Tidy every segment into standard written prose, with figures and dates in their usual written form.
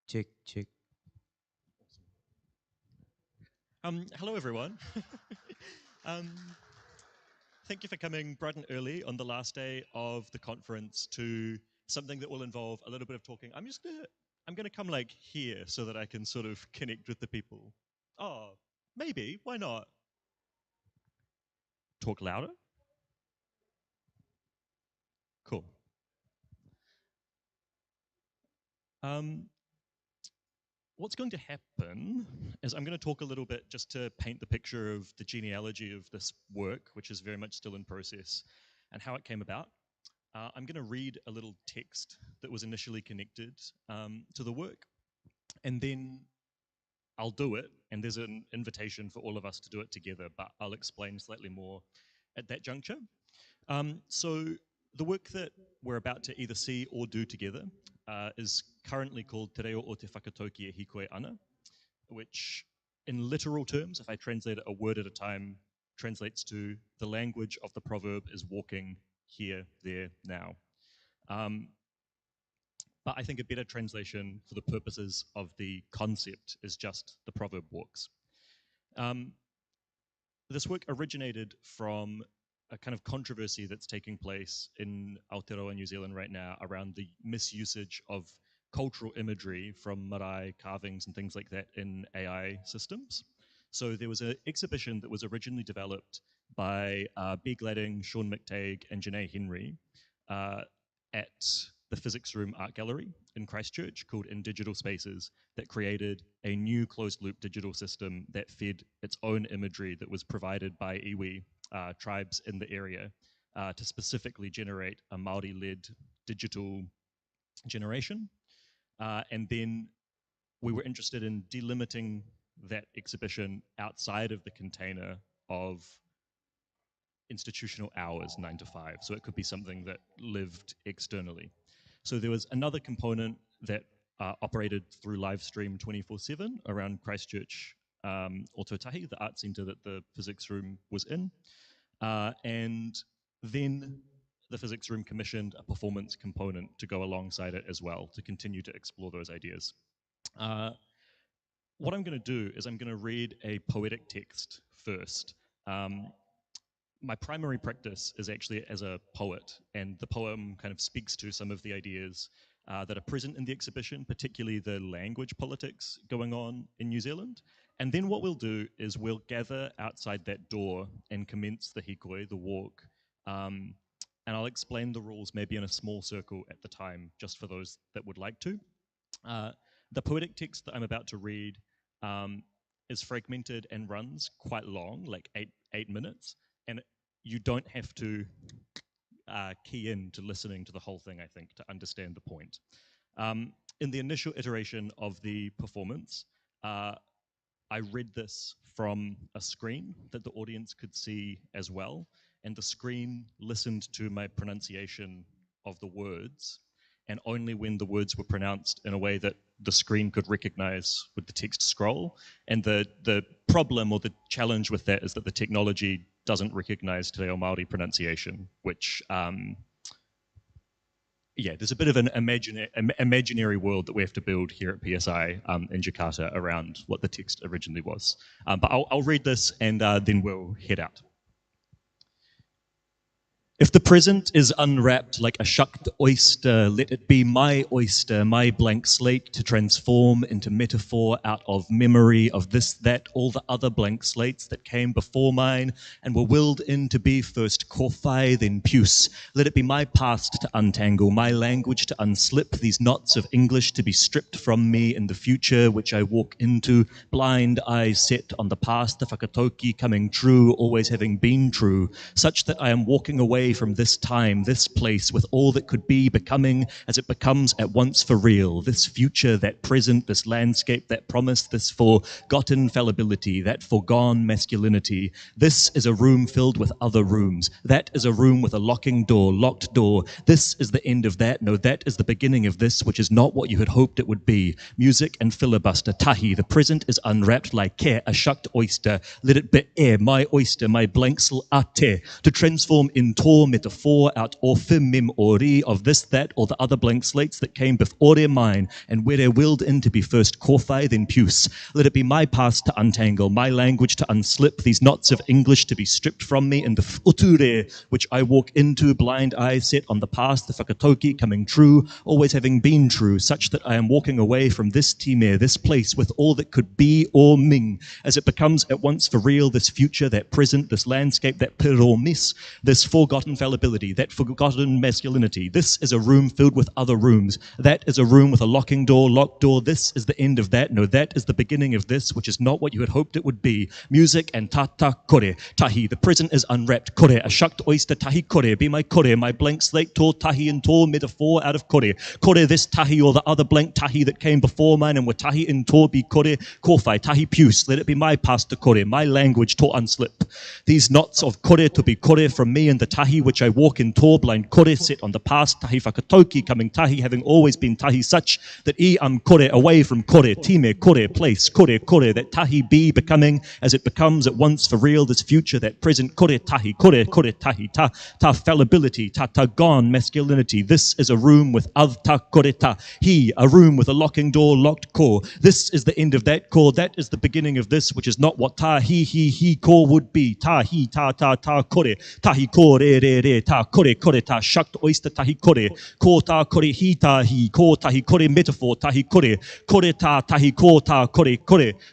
Check, check. Hello, everyone. um, thank you for coming bright and early on the last day of the conference to something that will involve a little bit of talking. I'm gonna come like here so that I can sort of connect with the people. Oh, maybe. Why not? Talk louder. Cool. Um, what's going to happen is I'm going to talk a little bit just to paint the picture of the genealogy of this work, which is very much still in process, and how it came about. I'm going to read a little text that was initially connected to the work, and then I'll do it. And there's an invitation for all of us to do it together, but I'll explain slightly more at that juncture. So the work that we're about to either see or do together is currently called Te Reo o Te Whakatauki e Hikoe Ana, which in literal terms, if I translate it a word at a time, translates to the language of the proverb is walking here, there, now. But I think a better translation for the purposes of the concept is just the proverb walks. This work originated from a kind of controversy that's taking place in Aotearoa, New Zealand right now around the misusage of cultural imagery from marae carvings and things like that in AI systems. So there was an exhibition that was originally developed by B. Gladding, Sean McTague, and Janae Henry at the Physics Room Art Gallery in Christchurch called In Digital Spaces that created a new closed-loop digital system that fed its own imagery that was provided by iwi tribes in the area to specifically generate a Māori-led digital generation. And then we were interested in delimiting that exhibition outside of the container of institutional hours, 9 to 5. So it could be something that lived externally. So there was another component that operated through live stream 24/7 around Christchurch Ototahi, the art centre that the physics room was in. And then the physics room commissioned a performance component to go alongside it as well, to continue to explore those ideas. What I'm going to do is I'm going to read a poetic text first. My primary practice is actually as a poet, and the poem kind of speaks to some of the ideas that are present in the exhibition, particularly the language politics going on in New Zealand. And then what we'll do is we'll gather outside that door and commence the hikoi, the walk, and I'll explain the rules maybe in a small circle at the time, just for those that would like to. The poetic text that I'm about to read is fragmented and runs quite long, like eight minutes, and you don't have to key in to listening to the whole thing, I think, to understand the point. In the initial iteration of the performance, I read this from a screen that the audience could see as well, and the screen listened to my pronunciation of the words, and only when the words were pronounced in a way that the screen could recognize would the text scroll. And the problem or the challenge with that is that the technology doesn't recognize Te Reo Māori pronunciation, which, there's a bit of an imaginary world that we have to build here at PSI in Jakarta around what the text originally was. But I'll read this and then we'll head out. If the present is unwrapped like a shucked oyster, let it be my oyster, my blank slate to transform into metaphor out of memory of this, that, all the other blank slates that came before mine and were willed in to be first kōwhai, then puce. Let it be my past to untangle, my language to unslip, these knots of English to be stripped from me in the future which I walk into, blind eyes set on the past, the whakatauki coming true, always having been true, such that I am walking away from this time, this place, with all that could be becoming as it becomes at once for real, this future, that present, this landscape, that promise, this forgotten fallibility, that foregone masculinity. This is a room filled with other rooms. That is a room with a locking door, locked door. This is the end of that. No, that is the beginning of this, which is not what you had hoped it would be. Music and filibuster, tahi. The present is unwrapped like ke, a shucked oyster. Let it be my oyster, my blank ate, to transform in to metaphor out orphim mim ori of this, that, or the other blank slates that came before mine, and where they willed in to be first Corphi, then Puce. Let it be my past to untangle, my language to unslip, these knots of English to be stripped from me, and the future which I walk into, blind eyes set on the past, the whakatoki coming true, always having been true, such that I am walking away from this time, this place, with all that could be or ming, as it becomes at once for real, this future, that present, this landscape, that miss, this forgotten fallibility, that forgotten masculinity. This is a room filled with other rooms. That is a room with a locking door, locked door. This is the end of that. No, that is the beginning of this, which is not what you had hoped it would be. Music and ta kore, tahi. The present is unwrapped, kore, a shucked oyster, tahi kore, be my kore, my blank slate, tor tahi and tor, metaphor out of kore. Kore this tahi or the other blank tahi that came before mine, and were tahi and tor be kore, korfai, tahi puce. Let it be my past to kore, my language, tor unslip. These knots of kore to be kore from me and the tahi which I walk in tor, blind kore set on the past, tahi whakatoki, coming tahi, having always been tahi such that I am kore, away from kore, time, kore, place, kore, kore, that tahi be becoming as it becomes at once for real, this future, that present, kore, tahi, kore, kore, tahi, ta fallibility, ta gone masculinity. This is a room with av ta kore ta, he, a room with a locking door, locked core. This is the end of that core, that is the beginning of this, which is not what ta he core would be. Ta he, ta kore, tahi kore, re, ta kore, ta shucked oyster, tahi kore, ko ta kore, he, ko tahi kore, metaphor, tahi kore ta, tahi ko ta kore,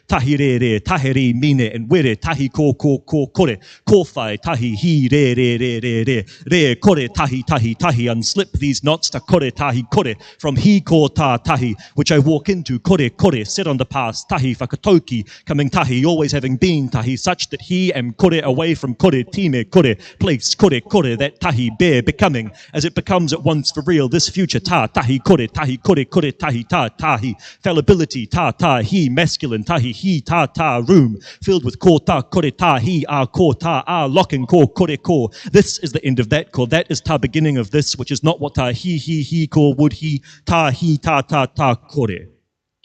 tahi re, tahiri, mine, and were, tahi ko, kore, kofai, tahi, he, re, kore, tahi, unslip these knots, ta kore, tahi, kore, from he, ko, ta, tahi, which I walk into, kore, set on the past, tahi, whakatoki, coming tahi, always having been tahi, such that he am kore, away from kore, time, kore, place, kore, that tahi, bear, becoming, as it becomes at once for real, this future, tahi, kore, tahi, tahi, fallibility, he, masculine, tahi, he, room, filled with ko, kore, he, ko, locking, kore, this is the end of that core, that is beginning of this, which is not what he, core would he, kore.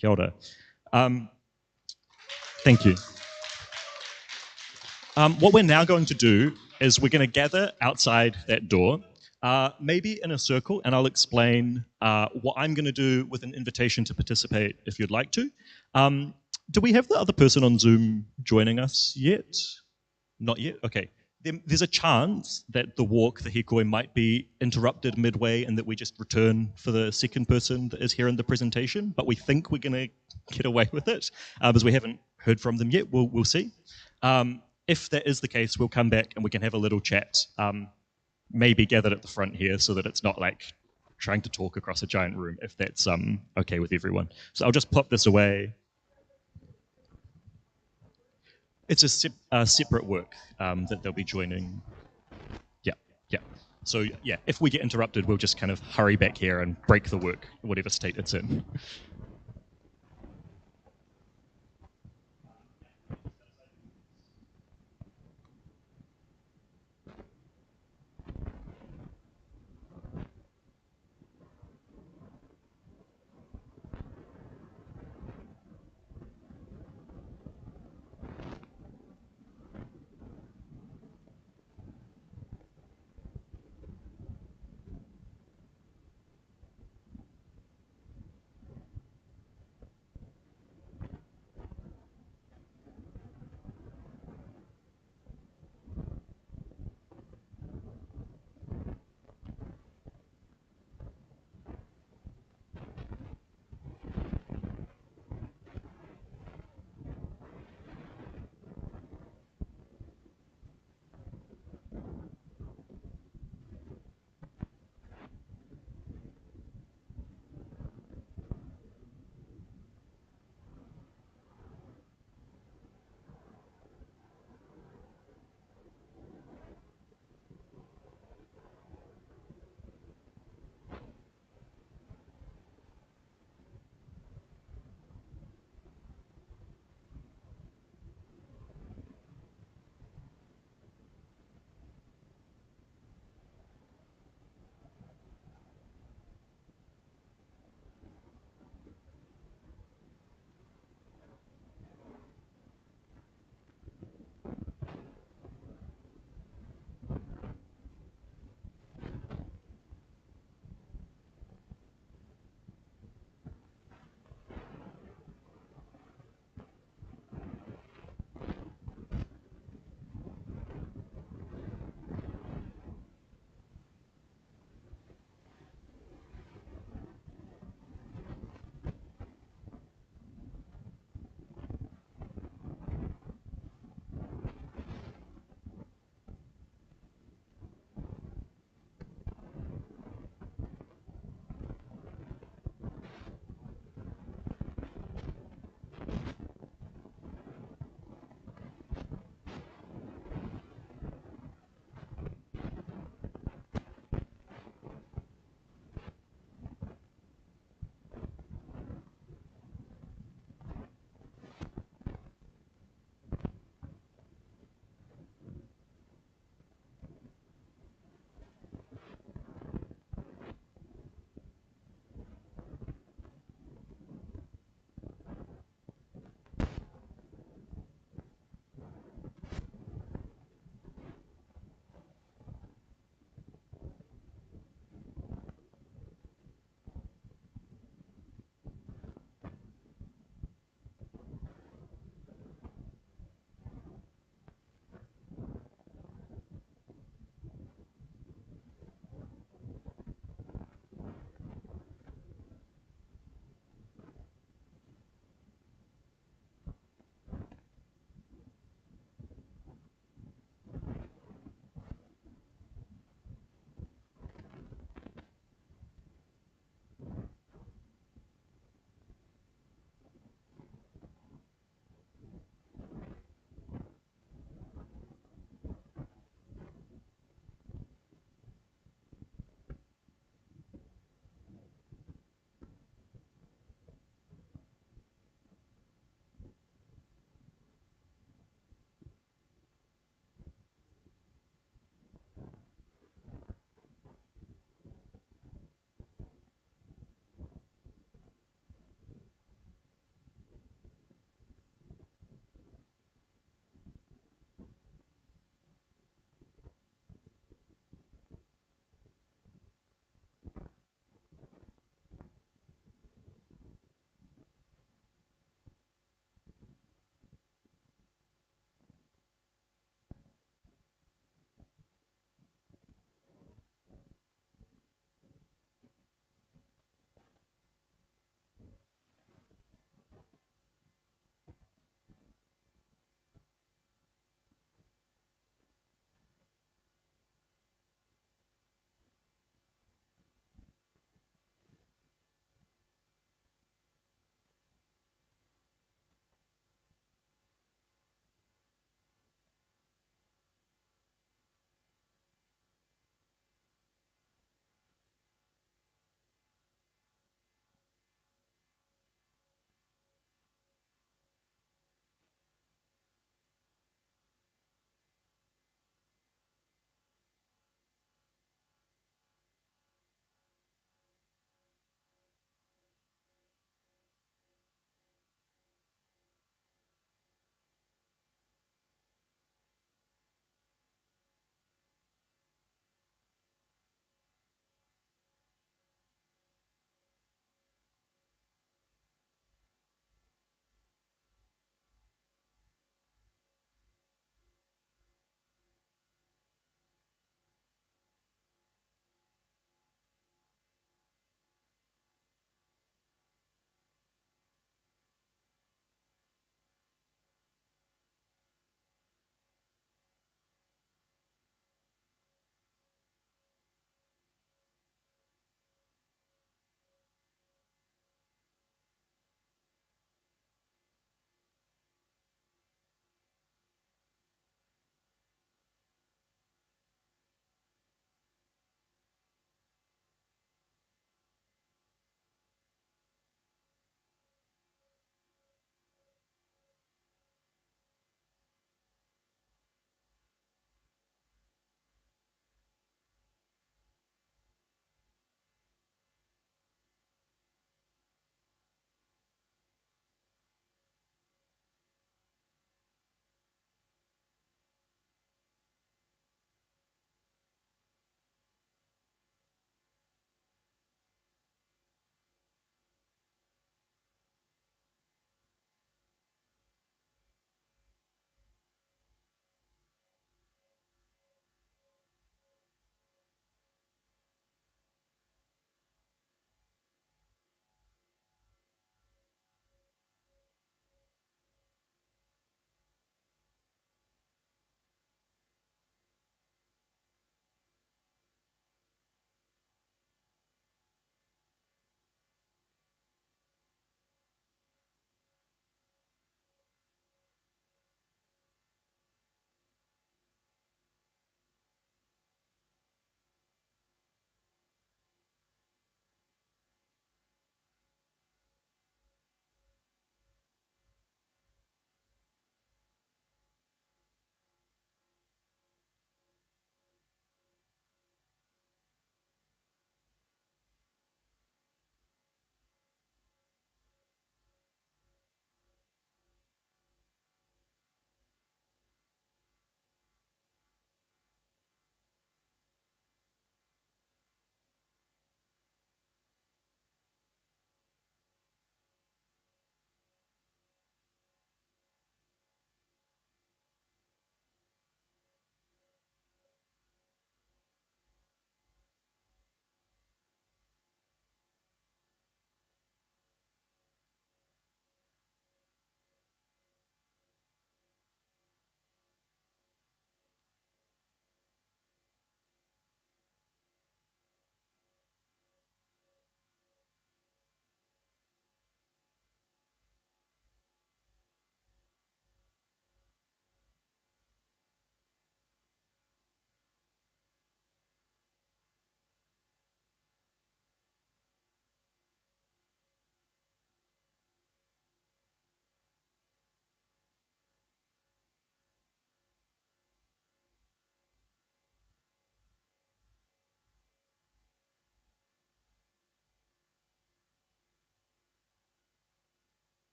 Kia ora. Thank you. What we're now going to do is we're going to gather outside that door, maybe in a circle, and I'll explain what I'm going to do with an invitation to participate if you'd like to. Do we have the other person on Zoom joining us yet? Not yet? Okay. There's a chance that the walk, the hikoi, might be interrupted midway and that we just return for the second person that is here in the presentation, but we think we're going to get away with it, as we haven't heard from them yet. We'll see. If that is the case, we'll come back and we can have a little chat, maybe gathered at the front here so that it's not like trying to talk across a giant room, if that's okay with everyone. So I'll just pop this away. It's a separate work that they'll be joining. Yeah. So yeah, if we get interrupted, we'll just kind of hurry back here and break the work, whatever state it's in.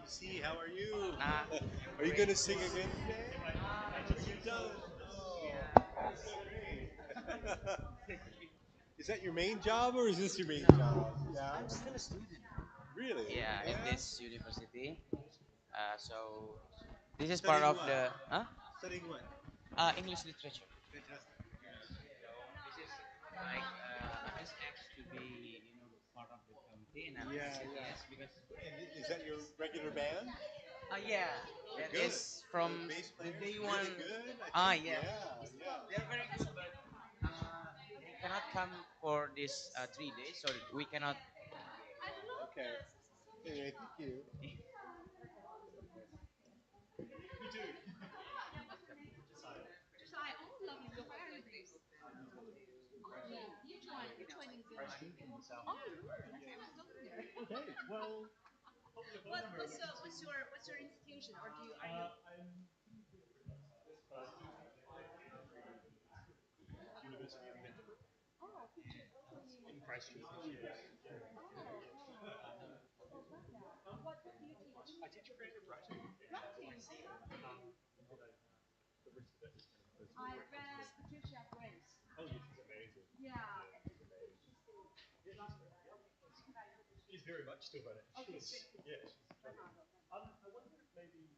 See, how are you? Nah, Are you great. going to sing again today? Are you done? Oh, that's great. Is that your main job or is this your main job? Yeah. I'm still a student. Really? Yeah, in Yeah. this university. So this is part Studying of what? the Studying what? English literature. Fantastic. This is like I just asked to be part of the committee, and I Yeah, said yeah. yes because And is that your regular band? yeah, that Good. is from The bass the player's day one. really good. I think. Yeah, Yeah, yeah. they're very good, but they cannot come for this 3 days, so we cannot. Okay. Anyway, thank you. Okay. Well, in Christchurch. I teach creative writing. Oh, yeah, she's amazing. She's very much still running. Yeah, she's brilliant. I wonder if maybe,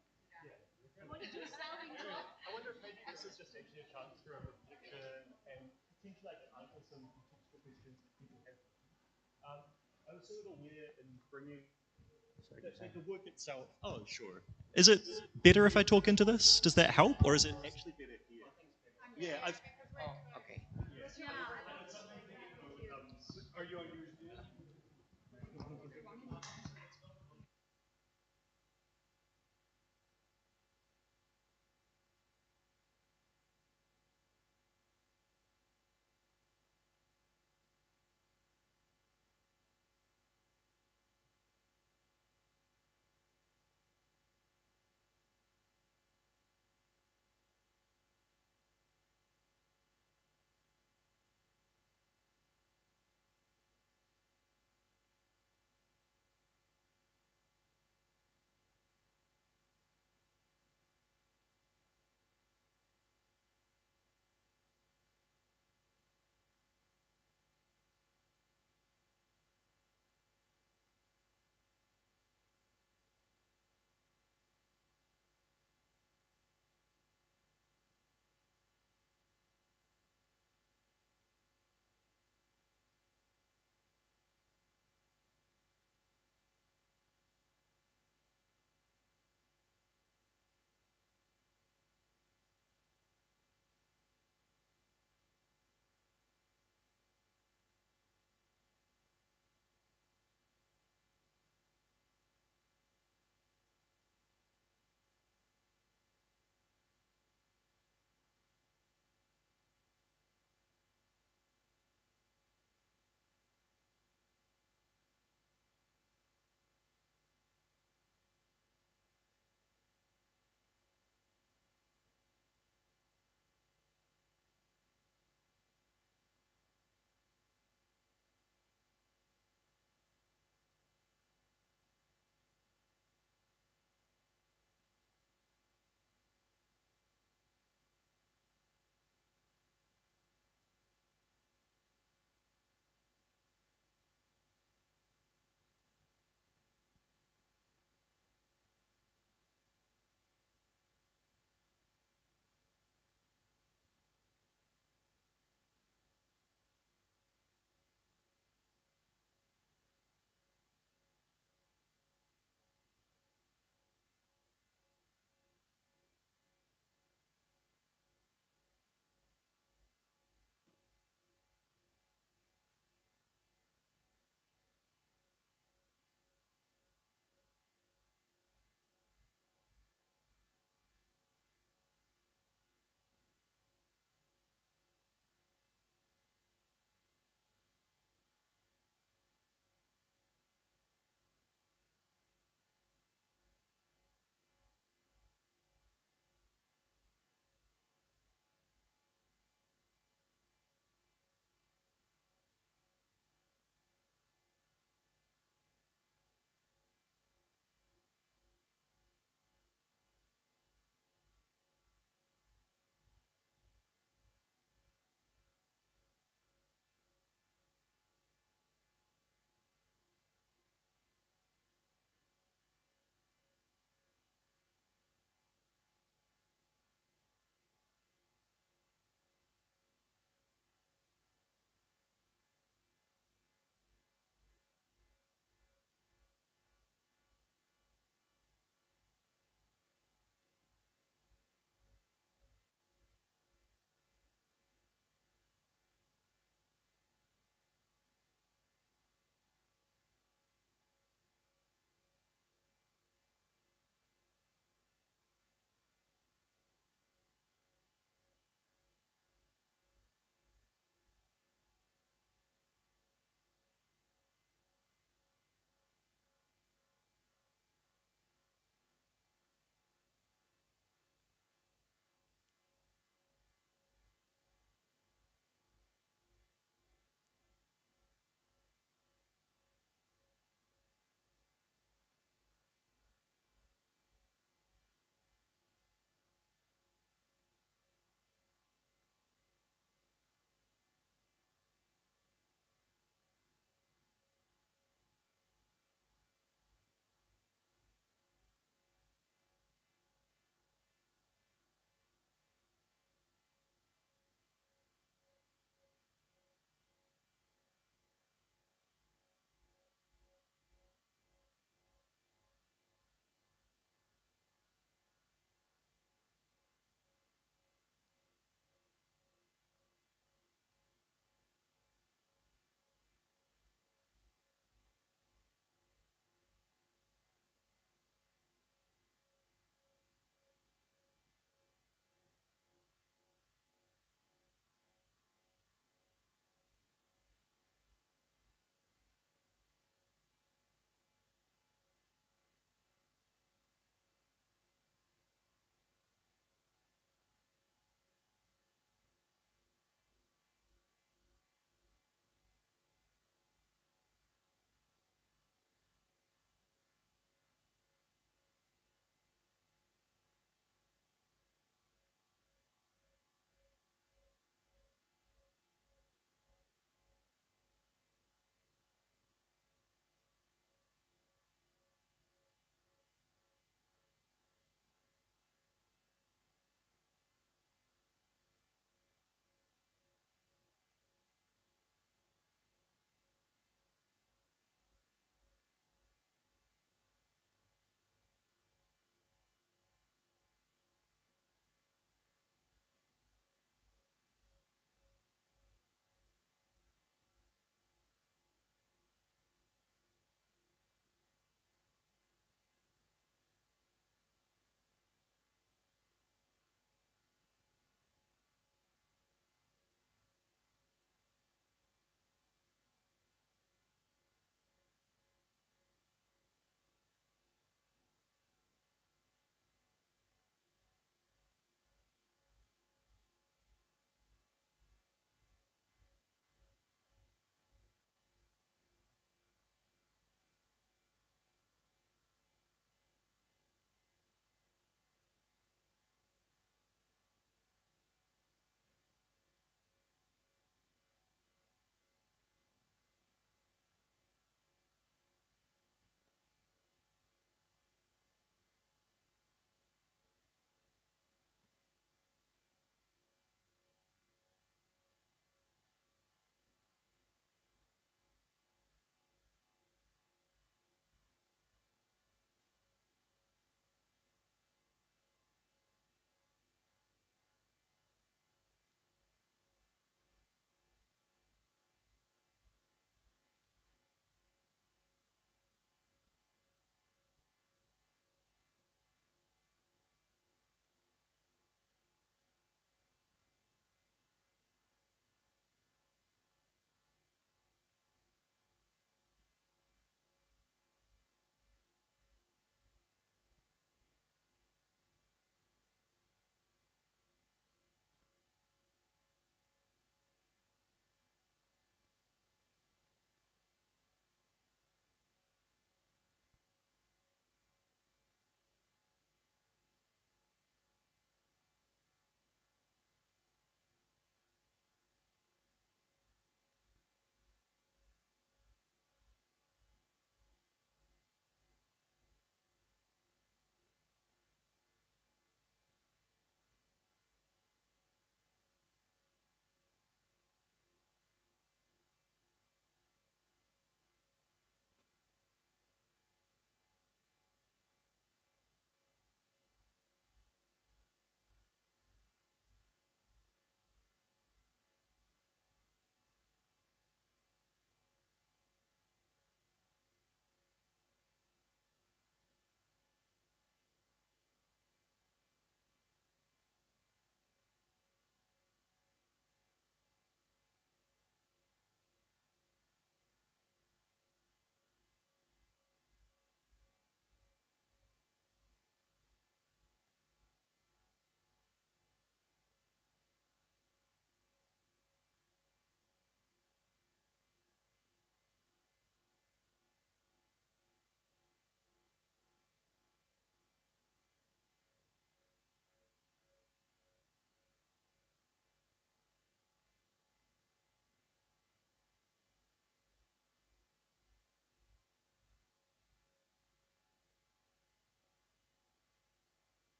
yeah. I wonder if maybe this is just actually a chance for a reflection and potentially I can answer some contextual questions that people have. Um, I was sort of aware in bringing the work itself. Oh, sure. Is it better if I talk into this? Does that help, or is it Actually better here. Yeah, I've. Oh, okay. Yeah. Are you on yours, dude?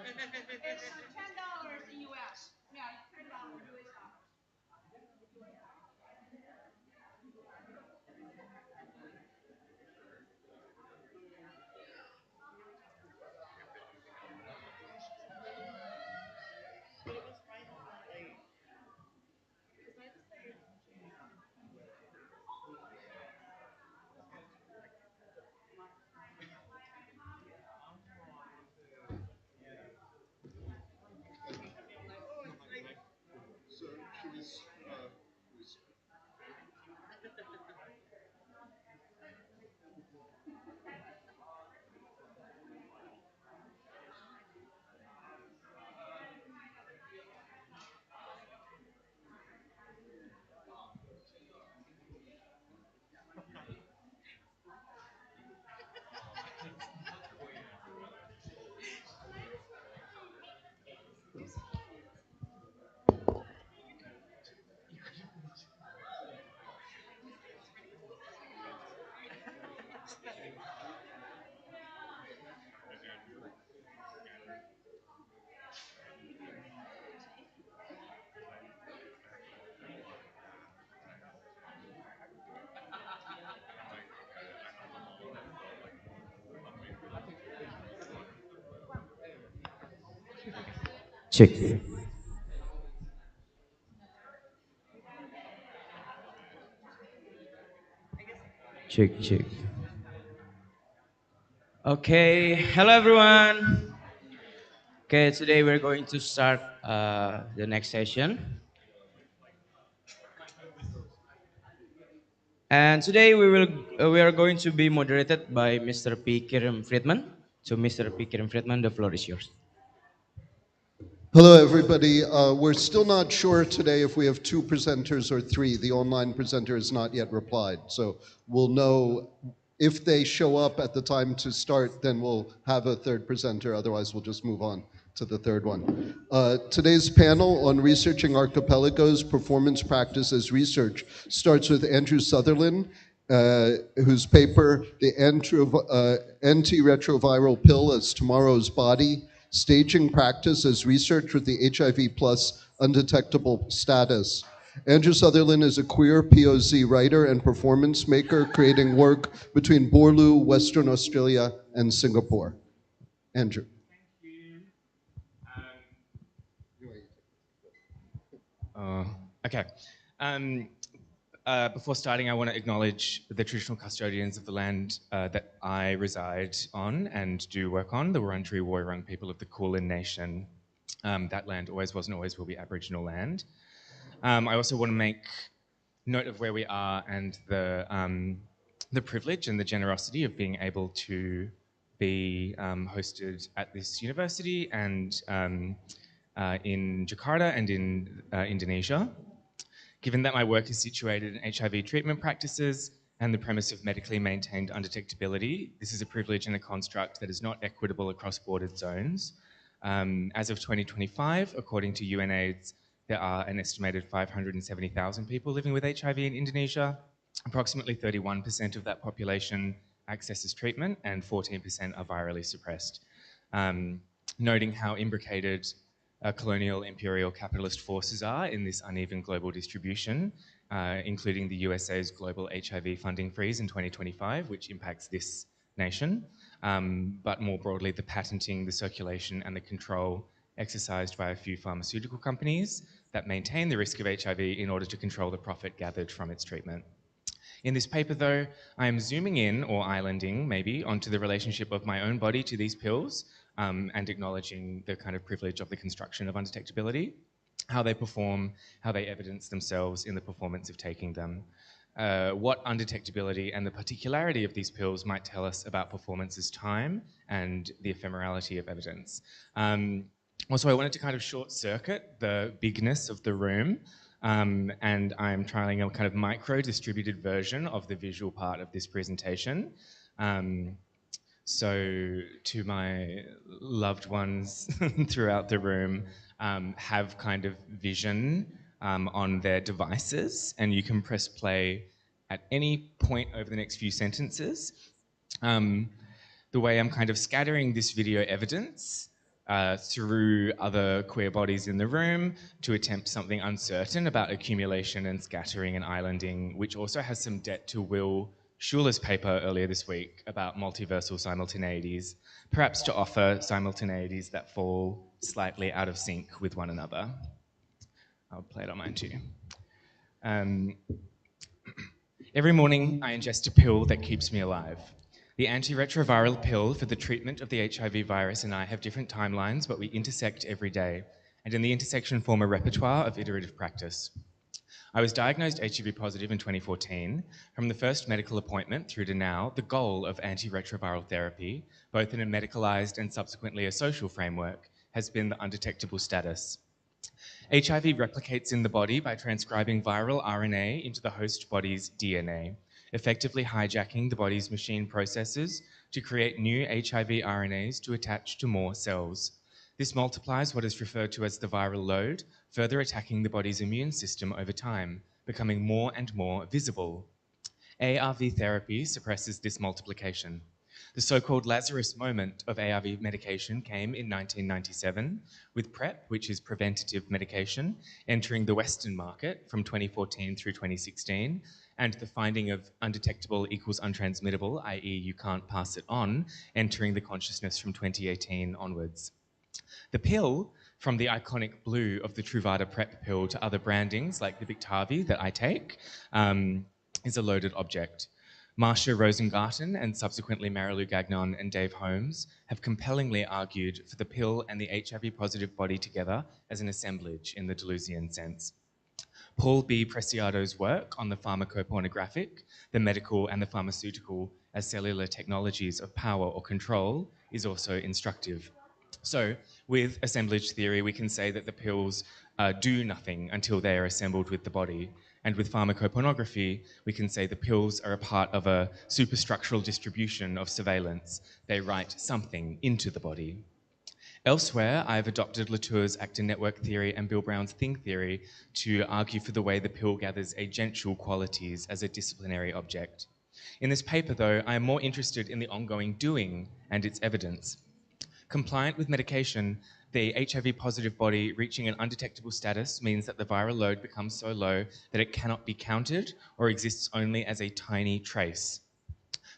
$10 in US. Yeah, $10 US dollars. Check. Check, check. Okay, hello everyone. Okay, today we're going to start the next session. And today we are going to be moderated by Mr. P. Kirim Friedman. So Mr. P. Kirim Friedman, the floor is yours. Hello, everybody. We're still not sure today if we have two presenters or three. The online presenter has not yet replied. So we'll know if they show up at the time to start, then we'll have a third presenter. Otherwise, we'll just move on to the third one. Today's panel on researching archipelagos, performance practice as research, starts with Andrew Sutherland, whose paper, The Antiretroviral Pill as Tomorrow's Body, Staging Practice as Research with the HIV plus Undetectable Status. Andrew Sutherland is a queer POZ writer and performance maker, creating work between Boorloo, Western Australia, and Singapore. Andrew. Okay. Before starting, I want to acknowledge the traditional custodians of the land that I reside on and do work on, the Wurundjeri Woiwurrung people of the Kulin Nation. That land always was and always will be Aboriginal land. I also want to make note of where we are and the privilege and the generosity of being able to be hosted at this university and in Jakarta and in Indonesia. Given that my work is situated in HIV treatment practices and the premise of medically maintained undetectability, this is a privilege and a construct that is not equitable across bordered zones. As of 2025, according to UNAIDS, there are an estimated 570,000 people living with HIV in Indonesia. Approximately 31% of that population accesses treatment and 14% are virally suppressed. Noting how imbricated colonial imperial capitalist forces are in this uneven global distribution, including the USA's global HIV funding freeze in 2025, which impacts this nation, but more broadly the patenting, the circulation and the control exercised by a few pharmaceutical companies that maintain the risk of HIV in order to control the profit gathered from its treatment. In this paper, though, I am zooming in, or islanding maybe, onto the relationship of my own body to these pills and acknowledging the kind of privilege of the construction of undetectability, how they perform, how they evidence themselves in the performance of taking them, what undetectability and the particularity of these pills might tell us about performance's time and the ephemerality of evidence. Also, I wanted to kind of short circuit the bigness of the room. And I'm trialing a kind of micro-distributed version of the visual part of this presentation. So to my loved ones throughout the room, have kind of vision on their devices, and you can press play at any point over the next few sentences. The way I'm kind of scattering this video evidence through other queer bodies in the room to attempt something uncertain about accumulation and scattering and islanding, which also has some debt to Will Schuler's paper earlier this week about multiversal simultaneities, perhaps to offer simultaneities that fall slightly out of sync with one another. I'll play it on mine too. Every morning, I ingest a pill that keeps me alive. The antiretroviral pill for the treatment of the HIV virus and I have different timelines, but we intersect every day, and in the intersection form a repertoire of iterative practice. I was diagnosed HIV positive in 2014. From the first medical appointment through to now, the goal of antiretroviral therapy, both in a medicalized and subsequently a social framework, has been the undetectable status. HIV replicates in the body by transcribing viral RNA into the host body's DNA, effectively hijacking the body's machine processes to create new HIV RNAs to attach to more cells. This multiplies what is referred to as the viral load, further attacking the body's immune system over time, becoming more and more visible. ARV therapy suppresses this multiplication. The so-called Lazarus moment of ARV medication came in 1997, with PrEP, which is preventative medication, entering the Western market from 2014 through 2016, and the finding of undetectable equals untransmittable, i.e. you can't pass it on, entering the consciousness from 2018 onwards. The pill, from the iconic blue of the Truvada PrEP pill to other brandings like the Biktarvy that I take, is a loaded object. Marcia Rosengarten and subsequently Marilu Gagnon and Dave Holmes have compellingly argued for the pill and the HIV-positive body together as an assemblage in the Deleuzian sense. Paul B. Preciado's work on the pharmacopornographic, the medical and the pharmaceutical as cellular technologies of power or control is also instructive. So, with assemblage theory, we can say that the pills do nothing until they are assembled with the body. And with pharmacopornography, we can say the pills are a part of a superstructural distribution of surveillance. They write something into the body. Elsewhere, I've adopted Latour's actor network theory and Bill Brown's thing theory to argue for the way the pill gathers agential qualities as a disciplinary object. In this paper, though, I am more interested in the ongoing doing and its evidence. Compliant with medication, the HIV-positive body reaching an undetectable status means that the viral load becomes so low that it cannot be counted or exists only as a tiny trace.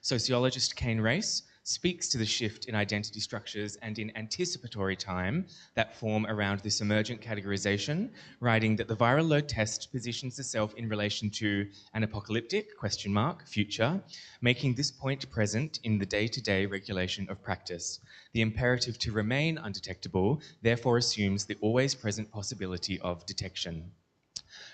Sociologist Kane Race speaks to the shift in identity structures and in anticipatory time that form around this emergent categorization, writing that the viral load test positions itself in relation to an apocalyptic future, making this point present in the day-to-day regulation of practice. The imperative to remain undetectable therefore assumes the always present possibility of detection.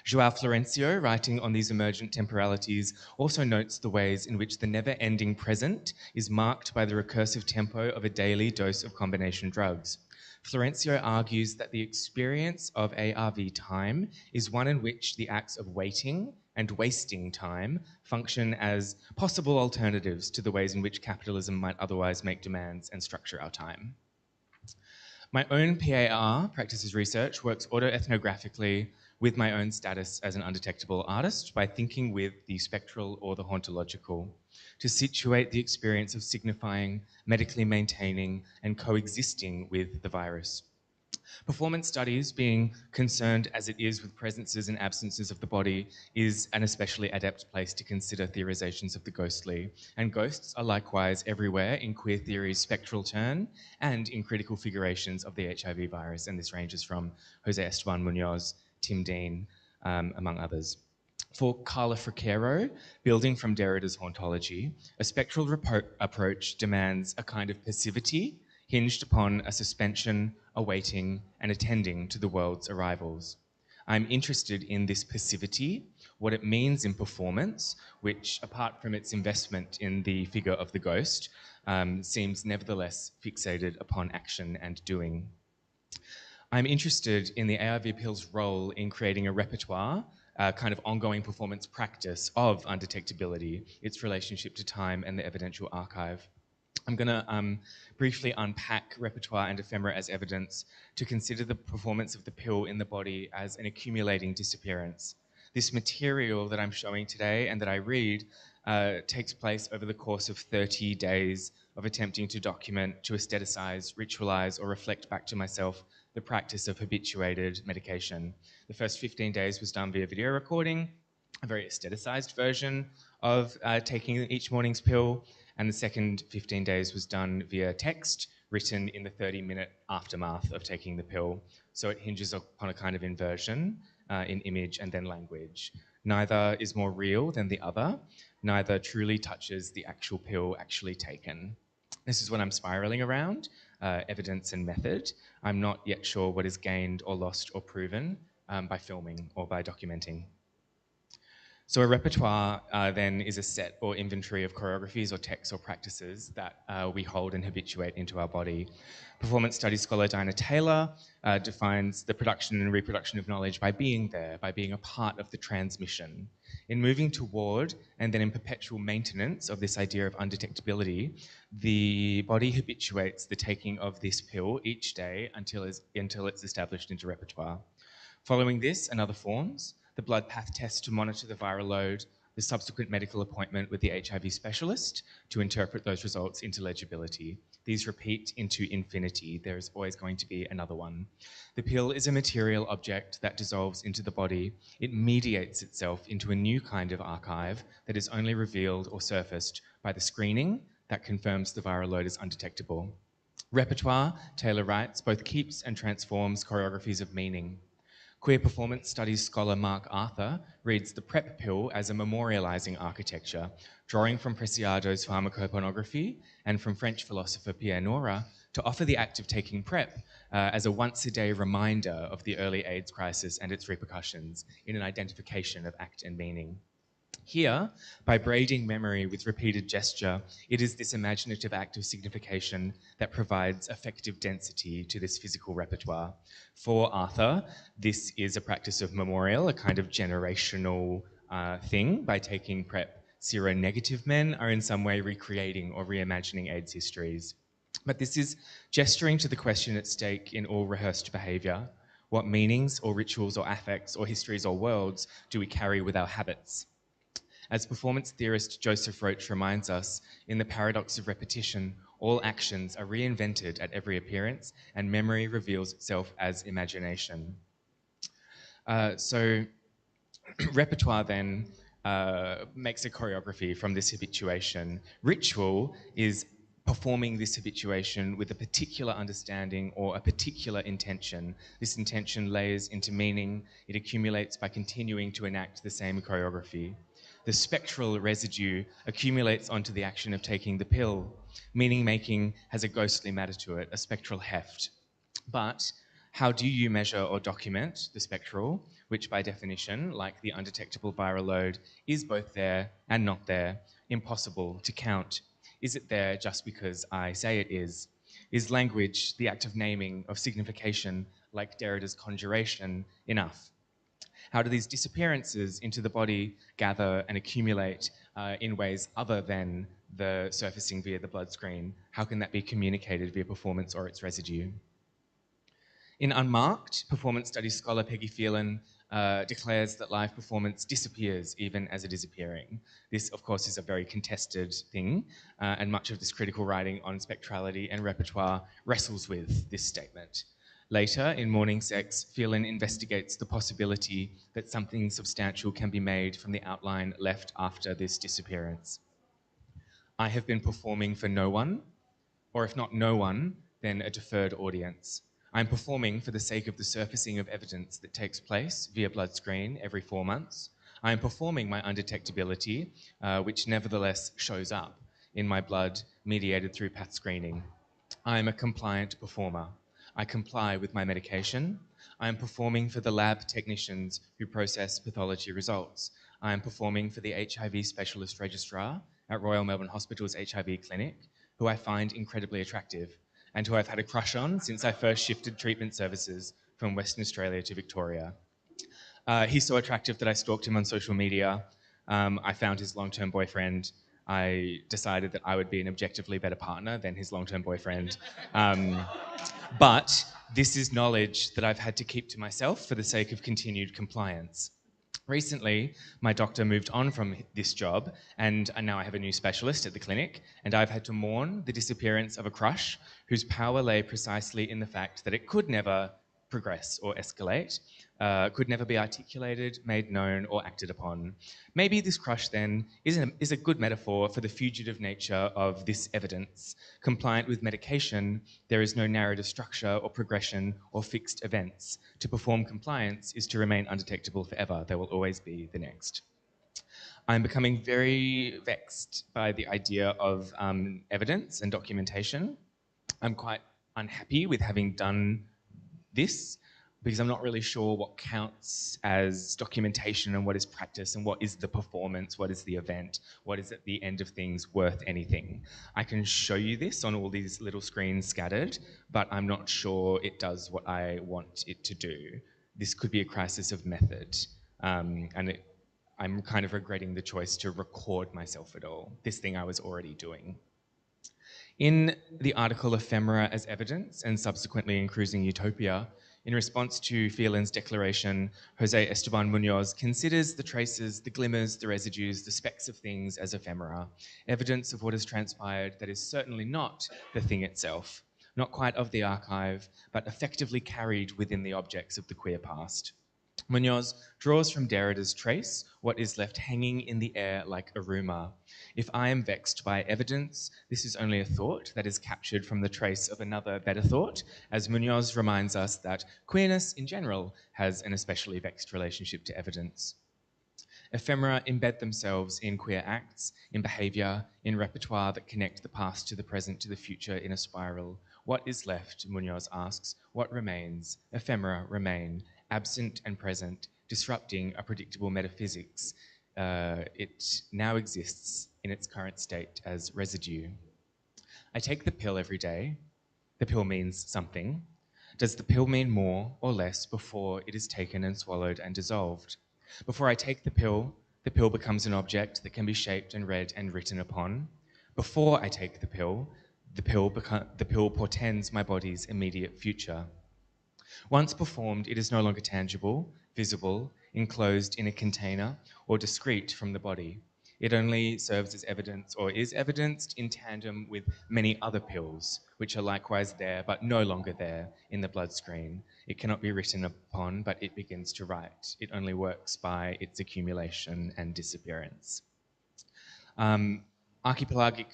João Florencio, writing on these emergent temporalities, also notes the ways in which the never-ending present is marked by the recursive tempo of a daily dose of combination drugs. Florencio argues that the experience of ARV time is one in which the acts of waiting and wasting time function as possible alternatives to the ways in which capitalism might otherwise make demands and structure our time. My own PAR, Practices Research, works autoethnographically with my own status as an undetectable artist by thinking with the spectral or the hauntological, to situate the experience of signifying, medically maintaining, and coexisting with the virus. Performance studies, being concerned as it is with presences and absences of the body, is an especially adept place to consider theorizations of the ghostly, and ghosts are likewise everywhere in queer theory's spectral turn and in critical figurations of the HIV virus, and this ranges from Jose Esteban Munoz, Tim Dean, among others. For Carla Fricero, building from Derrida's hauntology, a spectral approach demands a kind of passivity hinged upon a suspension, awaiting, and attending to the world's arrivals. I'm interested in this passivity, what it means in performance, which, apart from its investment in the figure of the ghost, seems nevertheless fixated upon action and doing. I'm interested in the ARV pill's role in creating a repertoire, a kind of ongoing performance practice of undetectability, its relationship to time and the evidential archive. I'm going to briefly unpack repertoire and ephemera as evidence to consider the performance of the pill in the body as an accumulating disappearance. This material that I'm showing today and that I read takes place over the course of 30 days of attempting to document, to aestheticize, ritualize, or reflect back to myself the practice of habituated medication. The first 15 days was done via video recording, a very aestheticized version of taking each morning's pill, and the second 15 days was done via text, written in the 30-minute aftermath of taking the pill. So it hinges upon a kind of inversion in image and then language. Neither is more real than the other. Neither truly touches the actual pill actually taken. This is what I'm spiraling around, evidence and method. I'm not yet sure what is gained or lost or proven by filming or by documenting. So a repertoire then is a set or inventory of choreographies or texts or practices that we hold and habituate into our body. Performance studies scholar Dinah Taylor defines the production and reproduction of knowledge by being there, by being a part of the transmission. In moving toward and then in perpetual maintenance of this idea of undetectability, the body habituates the taking of this pill each day until it's established into repertoire. Following this and other forms, the blood path test to monitor the viral load, the subsequent medical appointment with the HIV specialist to interpret those results into legibility. These repeat into infinity. There is always going to be another one. The pill is a material object that dissolves into the body. It mediates itself into a new kind of archive that is only revealed or surfaced by the screening that confirms the viral load is undetectable. Repertoire, Taylor writes, both keeps and transforms choreographies of meaning. Queer performance studies scholar Mark Arthur reads the PrEP pill as a memorializing architecture, drawing from Preciado's pharmacoponography and from French philosopher Pierre Nora to offer the act of taking PrEP as a once-a-day reminder of the early AIDS crisis and its repercussions in an identification of act and meaning. Here, by braiding memory with repeated gesture, it is this imaginative act of signification that provides effective density to this physical repertoire. For Arthur, this is a practice of memorial, a kind of generational thing. By taking PrEP, seronegative men are in some way recreating or reimagining AIDS histories. But this is gesturing to the question at stake in all rehearsed behaviour. What meanings or rituals or affects or histories or worlds do we carry with our habits? As performance theorist Joseph Roach reminds us, in the paradox of repetition, all actions are reinvented at every appearance, and memory reveals itself as imagination. So repertoire then makes a choreography from this habituation. Ritual is performing this habituation with a particular understanding or a particular intention. This intention layers into meaning. It accumulates by continuing to enact the same choreography. The spectral residue accumulates onto the action of taking the pill. Meaning making has a ghostly matter to it, a spectral heft. But how do you measure or document the spectral, which by definition, like the undetectable viral load, is both there and not there, impossible to count? Is it there just because I say it is? Is language, the act of naming, of signification, like Derrida's conjuration, enough? How do these disappearances into the body gather and accumulate in ways other than the surfacing via the blood screen? How can that be communicated via performance or its residue? In Unmarked, performance studies scholar Peggy Phelan declares that live performance disappears even as it is appearing. This, of course, is a very contested thing, and much of this critical writing on spectrality and repertoire wrestles with this statement. Later, in Morning Sex, Phelan investigates the possibility that something substantial can be made from the outline left after this disappearance. I have been performing for no one, or if not no one, then a deferred audience. I'm performing for the sake of the surfacing of evidence that takes place via blood screen every 4 months. I am performing my undetectability, which nevertheless shows up in my blood mediated through path screening. I am a compliant performer. I comply with my medication. I am performing for the lab technicians who process pathology results. I am performing for the HIV specialist registrar at Royal Melbourne Hospital's HIV clinic, who I find incredibly attractive and who I've had a crush on since I first shifted treatment services from Western Australia to Victoria. He's so attractive that I stalked him on social media. I found his long-term boyfriend. I decided that I would be an objectively better partner than his long-term boyfriend. But this is knowledge that I've had to keep to myself for the sake of continued compliance. Recently, my doctor moved on from this job, and now I have a new specialist at the clinic, and I've had to mourn the disappearance of a crush whose power lay precisely in the fact that it could never progress or escalate, could never be articulated, made known, or acted upon. Maybe this crush then is a good metaphor for the fugitive nature of this evidence. Compliant with medication, there is no narrative structure or progression or fixed events. To perform compliance is to remain undetectable forever. There will always be the next. I'm becoming very vexed by the idea of evidence and documentation. I'm quite unhappy with having done this because I'm not really sure what counts as documentation and what is practice and what is the performance, what is the event, what is at the end of things worth anything. I can show you this on all these little screens scattered, but I'm not sure it does what I want it to do. This could be a crisis of method, I'm kind of regretting the choice to record myself at all, this thing I was already doing. In the article Ephemera as Evidence and subsequently in Cruising Utopia, in response to Phelan's declaration, Jose Esteban Munoz considers the traces, the glimmers, the residues, the specks of things as ephemera, evidence of what has transpired that is certainly not the thing itself, not quite of the archive, but effectively carried within the objects of the queer past. Munoz draws from Derrida's trace what is left hanging in the air like a rumour. If I am vexed by evidence, this is only a thought that is captured from the trace of another better thought, as Munoz reminds us that queerness in general has an especially vexed relationship to evidence. Ephemera embed themselves in queer acts, in behaviour, in repertoire that connect the past to the present to the future in a spiral. What is left, Munoz asks? What remains? Ephemera remain, absent and present, disrupting a predictable metaphysics. It now exists in its current state as residue. I take the pill every day. The pill means something. Does the pill mean more or less before it is taken and swallowed and dissolved? Before I take the pill becomes an object that can be shaped and read and written upon. Before I take the pill portends my body's immediate future. Once performed, it is no longer tangible, visible, enclosed in a container, or discrete from the body. It only serves as evidence, or is evidenced in tandem with many other pills, which are likewise there, but no longer there in the blood screen. It cannot be written upon, but it begins to write. It only works by its accumulation and disappearance. Archipelagic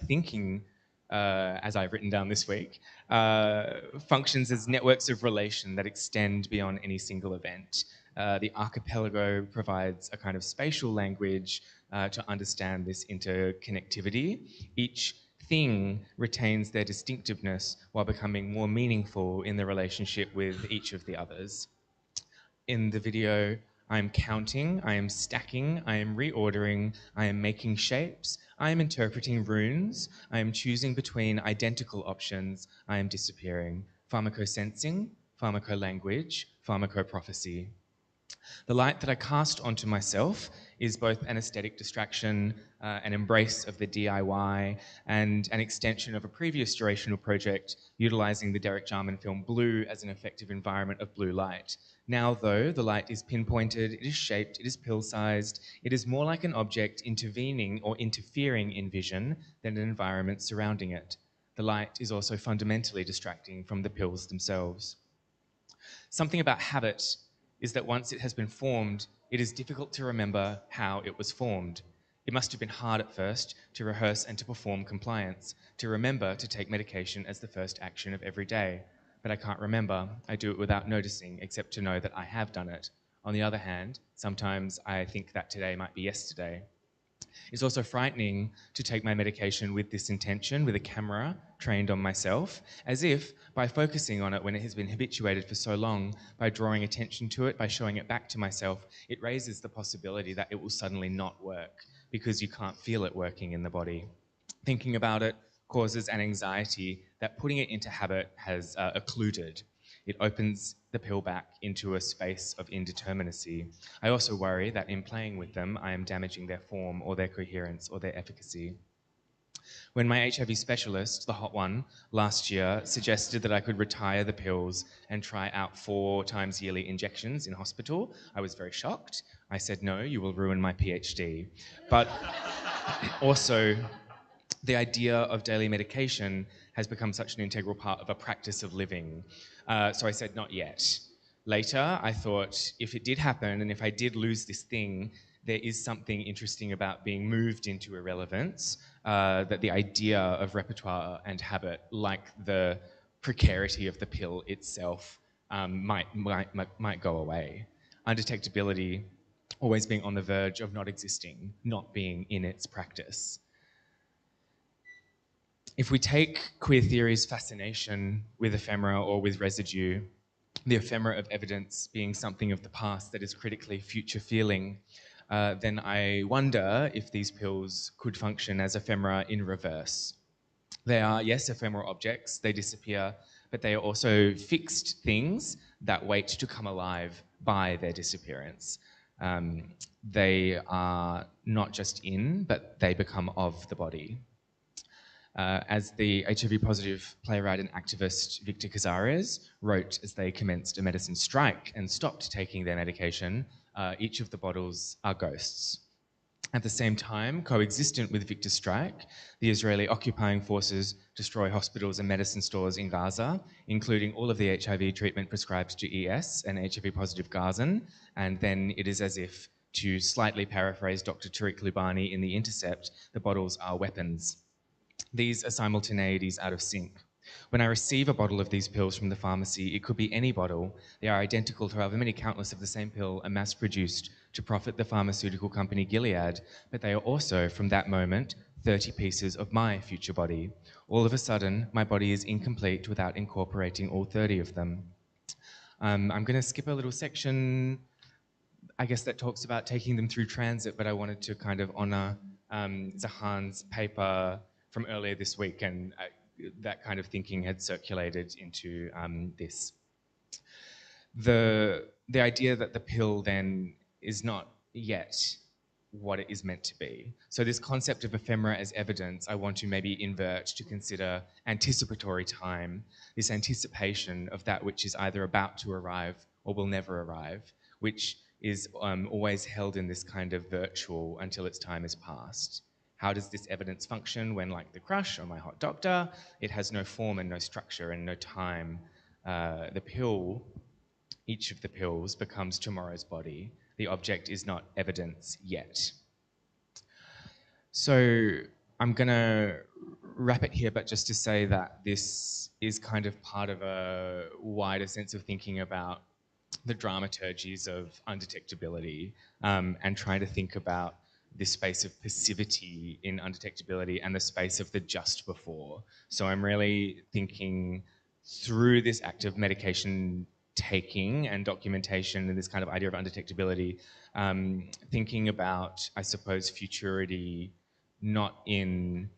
thinking, as I've written down this week, functions as networks of relation that extend beyond any single event. The archipelago provides a kind of spatial language to understand this interconnectivity. Each thing retains their distinctiveness while becoming more meaningful in the relationship with each of the others. In the video, I am counting, I am stacking, I am reordering, I am making shapes, I am interpreting runes, I am choosing between identical options, I am disappearing. Pharmacosensing, pharmacolanguage, pharmacoprophecy. The light that I cast onto myself is both an aesthetic distraction, an embrace of the DIY, and an extension of a previous durational project utilizing the Derek Jarman film Blue as an effective environment of blue light. Now, though, the light is pinpointed, it is shaped, it is pill-sized, it is more like an object intervening or interfering in vision than an environment surrounding it. The light is also fundamentally distracting from the pills themselves. Something about habit is that once it has been formed, it is difficult to remember how it was formed. It must have been hard at first to rehearse and to perform compliance, to remember to take medication as the first action of every day. But I can't remember. I do it without noticing, except to know that I have done it. On the other hand, sometimes I think that today might be yesterday. It's also frightening to take my medication with this intention, with a camera trained on myself, as if by focusing on it when it has been habituated for so long, by drawing attention to it, by showing it back to myself, it raises the possibility that it will suddenly not work because you can't feel it working in the body. Thinking about it causes an anxiety that putting it into habit has occluded. It opens the pill back into a space of indeterminacy. I also worry that in playing with them, I am damaging their form or their coherence or their efficacy. When my HIV specialist, the hot one, last year suggested that I could retire the pills and try out 4 times yearly injections in hospital, I was very shocked. I said, no, you will ruin my PhD. But also, the idea of daily medication has become such an integral part of a practice of living. So I said, not yet. Later, I thought, if it did happen and if I did lose this thing, there is something interesting about being moved into irrelevance, that the idea of repertoire and habit, like the precarity of the pill itself, might go away. Undetectability always being on the verge of not existing, not being in its practice. If we take queer theory's fascination with ephemera or with residue, the ephemera of evidence being something of the past that is critically future feeling, then I wonder if these pills could function as ephemera in reverse. They are, yes, ephemeral objects, they disappear, but they are also fixed things that wait to come alive by their disappearance. They are not just in, but they become of the body. As the HIV-positive playwright and activist Victor Cazares wrote as they commenced a medicine strike and stopped taking their medication, each of the bottles are ghosts. At the same time, coexistent with Victor's strike, the Israeli occupying forces destroy hospitals and medicine stores in Gaza, including all of the HIV treatment prescribed to ES and HIV-positive Gazan, and then it is as if, to slightly paraphrase Dr. Tariq Lubani in The Intercept, the bottles are weapons. These are simultaneities out of sync. When I receive a bottle of these pills from the pharmacy, it could be any bottle. They are identical to however many countless of the same pill are mass-produced to profit the pharmaceutical company Gilead, but they are also, from that moment, 30 pieces of my future body. All of a sudden, my body is incomplete without incorporating all 30 of them. I'm going to skip a little section, I guess, that talks about taking them through transit, but I wanted to kind of honour Zahan's paper from earlier this week, and that kind of thinking had circulated into this. The idea that the pill then is not yet what it is meant to be. So this concept of ephemera as evidence, I want to maybe invert to consider anticipatory time, this anticipation of that which is either about to arrive or will never arrive, which is always held in this kind of virtual until its time is past. How does this evidence function when, like the crush or my hot doctor, it has no form and no structure and no time? The pill, each of the pills becomes tomorrow's body. The object is not evidence yet. So I'm going to wrap it here, but just to say that this is kind of part of a wider sense of thinking about the dramaturgies of undetectability, and trying to think about this space of passivity in undetectability and the space of the just before. So I'm really thinking through this act of medication taking and documentation and this kind of idea of undetectability, thinking about, I suppose, futurity not in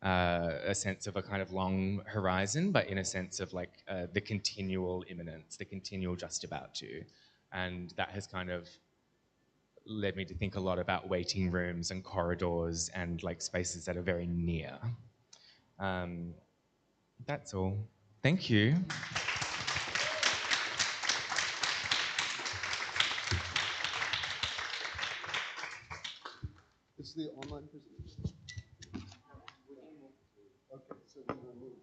a sense of a kind of long horizon, but in a sense of like the continual imminence, the continual just about to. And that has kind of led me to think a lot about waiting rooms and corridors and like spaces that are very near. That's all. Thank you. Is the online presentation? Okay, so we will move.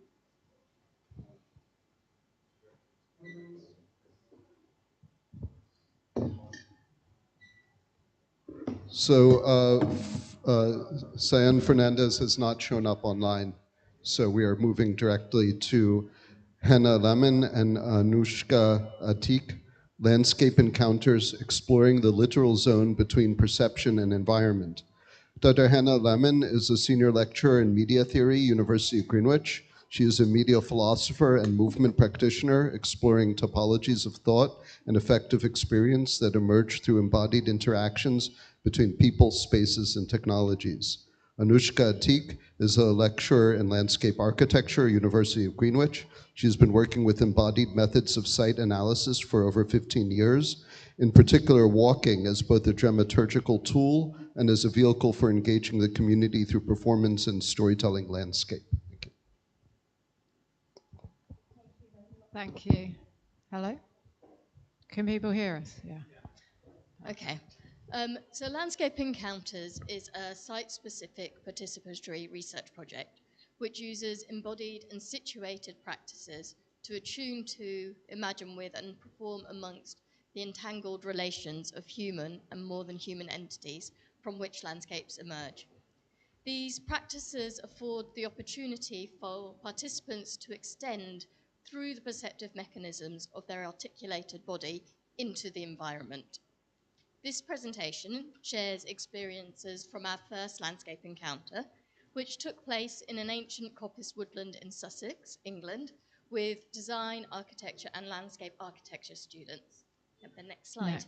So Cyan Fernandez has not shown up online, so we are moving directly to Hannah Lemon and Anushka Atik, Landscape Encounters Exploring the Literal Zone Between Perception and Environment. Dr. Hannah Lemon is a senior lecturer in media theory, University of Greenwich. She is a media philosopher and movement practitioner exploring topologies of thought and affective experience that emerge through embodied interactions between people, spaces, and technologies. Anushka Atik is a lecturer in landscape architecture, University of Greenwich. She's been working with embodied methods of site analysis for over 15 years, in particular walking as both a dramaturgical tool and as a vehicle for engaging the community through performance and storytelling landscape. Thank you. Thank you. Hello? Can people hear us? Yeah. Okay. So Landscape Encounters is a site-specific participatory research project which uses embodied and situated practices to attune to, imagine with, and perform amongst the entangled relations of human and more than human entities from which landscapes emerge. These practices afford the opportunity for participants to extend through the perceptive mechanisms of their articulated body into the environment. This presentation shares experiences from our first landscape encounter, which took place in an ancient coppice woodland in Sussex, England, with design, architecture, and landscape architecture students. Have the next slide.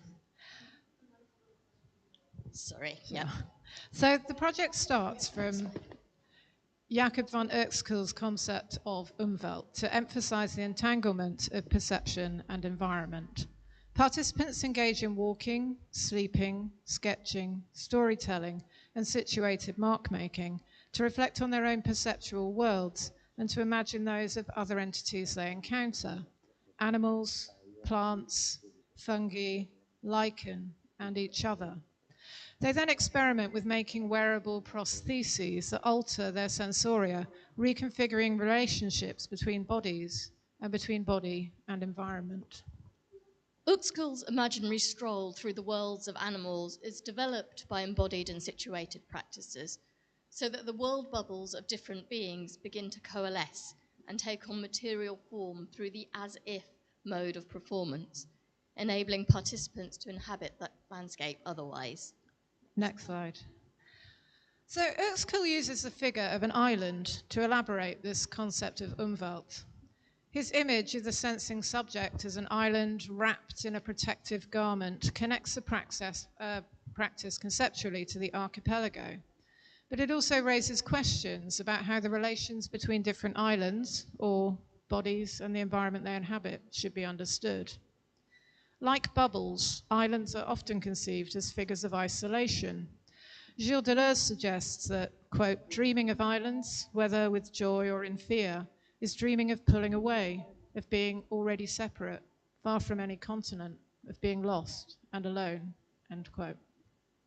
Sorry, yeah. So the project starts from Jacob van Uexküll's concept of umwelt to emphasize the entanglement of perception and environment. Participants engage in walking, sleeping, sketching, storytelling, and situated mark-making to reflect on their own perceptual worlds and to imagine those of other entities they encounter: animals, plants, fungi, lichen, and each other. They then experiment with making wearable prostheses that alter their sensoria, reconfiguring relationships between bodies and between body and environment. Uexküll's imaginary stroll through the worlds of animals is developed by embodied and situated practices, so that the world bubbles of different beings begin to coalesce and take on material form through the as-if mode of performance, enabling participants to inhabit that landscape otherwise. Next slide. So Uexküll uses the figure of an island to elaborate this concept of umwelt. His image of the sensing subject as an island wrapped in a protective garment connects the practice conceptually to the archipelago. But it also raises questions about how the relations between different islands, or bodies, and the environment they inhabit should be understood. Like bubbles, islands are often conceived as figures of isolation. Gilles Deleuze suggests that, quote, dreaming of islands, whether with joy or in fear, is dreaming of pulling away, of being already separate, far from any continent, of being lost and alone, end quote.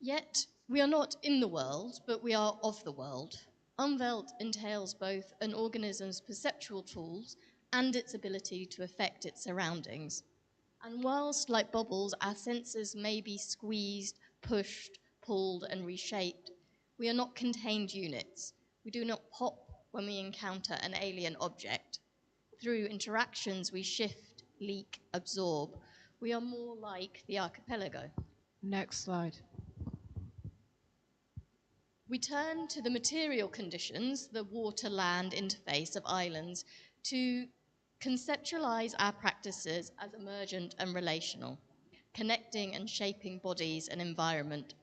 Yet, we are not in the world, but we are of the world. Umwelt entails both an organism's perceptual tools and its ability to affect its surroundings. And whilst, like bubbles, our senses may be squeezed, pushed, pulled, and reshaped, we are not contained units. We do not pop when we encounter an alien object. Through interactions, we shift, leak, absorb. We are more like the archipelago. Next slide. We turn to the material conditions, the water-land interface of islands, to conceptualize our practices as emergent and relational, connecting and shaping bodies and environment.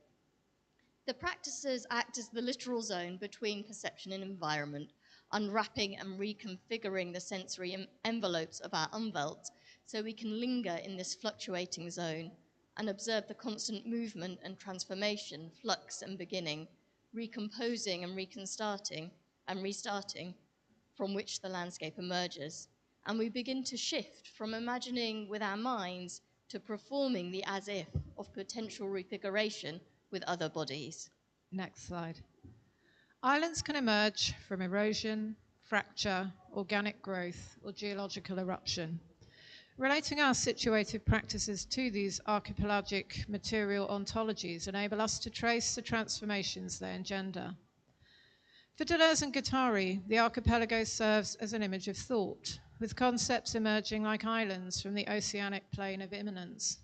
The practices act as the literal zone between perception and environment, unwrapping and reconfiguring the sensory envelopes of our umwelt so we can linger in this fluctuating zone and observe the constant movement and transformation, flux and beginning, recomposing and restarting from which the landscape emerges. And we begin to shift from imagining with our minds to performing the as-if of potential refiguration with other bodies. Next slide. Islands can emerge from erosion, fracture, organic growth, or geological eruption. Relating our situated practices to these archipelagic material ontologies enable us to trace the transformations they engender. For Deleuze and Guattari, the archipelago serves as an image of thought, with concepts emerging like islands from the oceanic plane of immanence.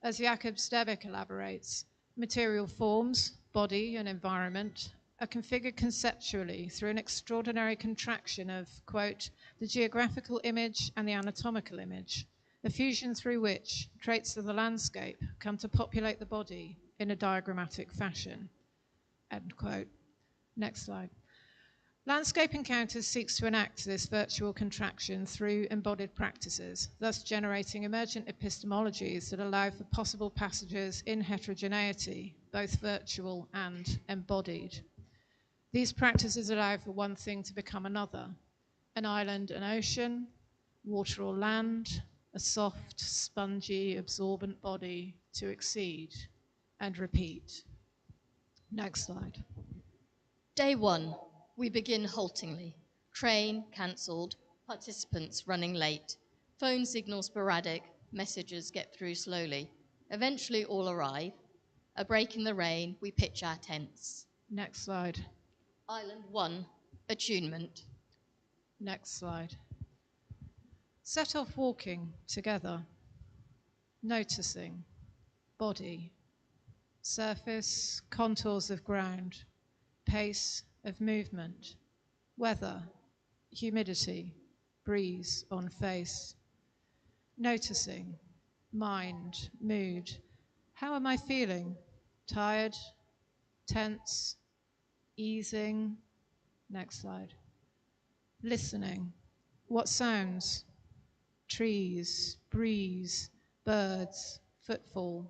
As Jacob Stevik elaborates, material forms, body and environment, are configured conceptually through an extraordinary contraction of, quote, the geographical image and the anatomical image, a fusion through which traits of the landscape come to populate the body in a diagrammatic fashion, end quote. Next slide. Landscape Encounters seeks to enact this virtual contraction through embodied practices, thus generating emergent epistemologies that allow for possible passages in heterogeneity, both virtual and embodied. These practices allow for one thing to become another, an island, an ocean, water or land, a soft, spongy, absorbent body to exceed and repeat. Next slide. Day 1, we begin haltingly. Train cancelled, participants running late, phone signal sporadic, messages get through slowly. Eventually all arrive. A break in the rain, we pitch our tents. Next slide. Island 1, attunement. Next slide. Set off walking together, noticing body, surface, contours of ground, pace of movement, weather, humidity, breeze on face, noticing mind, mood. How am I feeling? Tired, tense, easing. Next slide. Listening. What sounds? Trees, breeze, birds, footfall.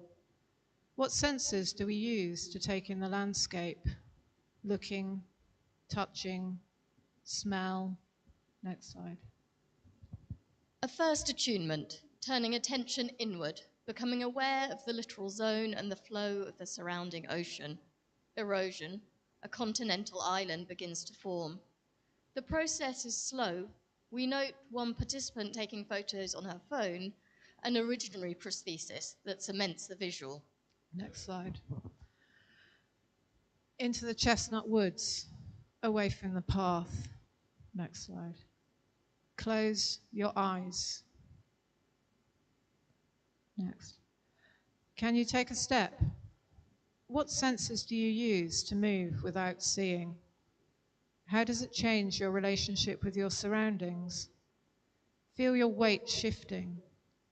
What senses do we use to take in the landscape? Looking, touching, smell. Next slide. A first attunement, turning attention inward, becoming aware of the littoral zone and the flow of the surrounding ocean. Erosion, a continental island begins to form. The process is slow. We note one participant taking photos on her phone, an originary prosthesis that cements the visual. Next slide. Into the chestnut woods, away from the path. Next slide. Close your eyes. Next. Can you take a step? What senses do you use to move without seeing? How does it change your relationship with your surroundings? Feel your weight shifting.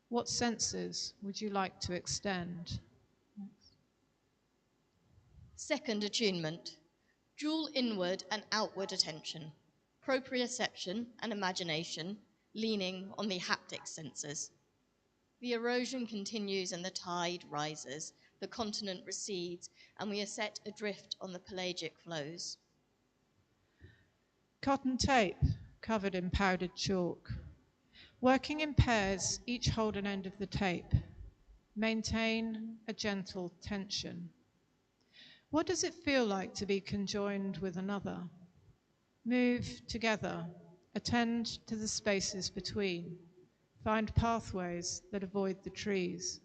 What senses would you like to extend? Next. Second attunement, dual inward and outward attention, proprioception and imagination, leaning on the haptic senses. The erosion continues and the tide rises, the continent recedes, and we are set adrift on the pelagic flows. Cotton tape covered in powdered chalk. Working in pairs, each hold an end of the tape. Maintain a gentle tension. What does it feel like to be conjoined with another? Move together. Attend to the spaces between. Find pathways that avoid the trees.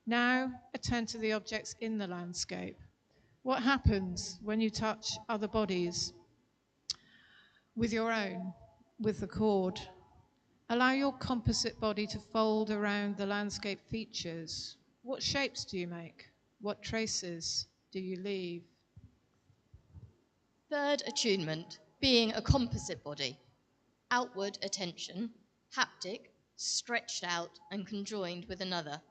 Now, attend to the objects in the landscape. What happens when you touch other bodies? With your own, with the cord. Allow your composite body to fold around the landscape features. What shapes do you make? What traces do you leave? Third attunement, being a composite body. Outward attention, haptic, stretched out and conjoined with another.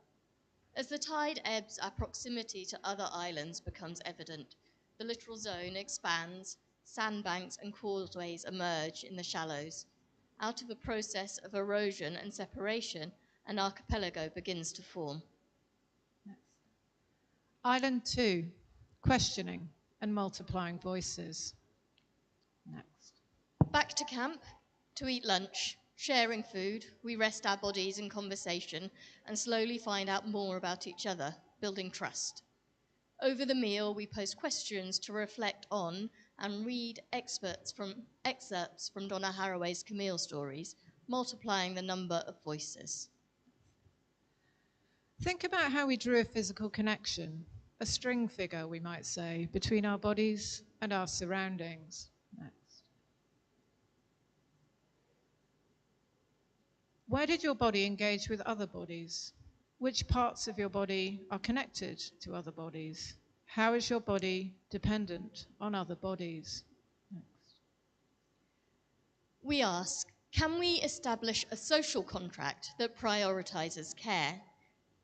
As the tide ebbs, our proximity to other islands becomes evident. The littoral zone expands, sandbanks and causeways emerge in the shallows. Out of a process of erosion and separation, an archipelago begins to form. Island 2, questioning and multiplying voices. Next. Back to camp, to eat lunch, sharing food, we rest our bodies in conversation and slowly find out more about each other, building trust. Over the meal, we pose questions to reflect on and read excerpts from Donna Haraway's Camille stories, multiplying the number of voices. Think about how we drew a physical connection, a string figure, we might say, between our bodies and our surroundings. Next. Where did your body engage with other bodies? Which parts of your body are connected to other bodies? How is your body dependent on other bodies? Next. We ask, can we establish a social contract that prioritizes care?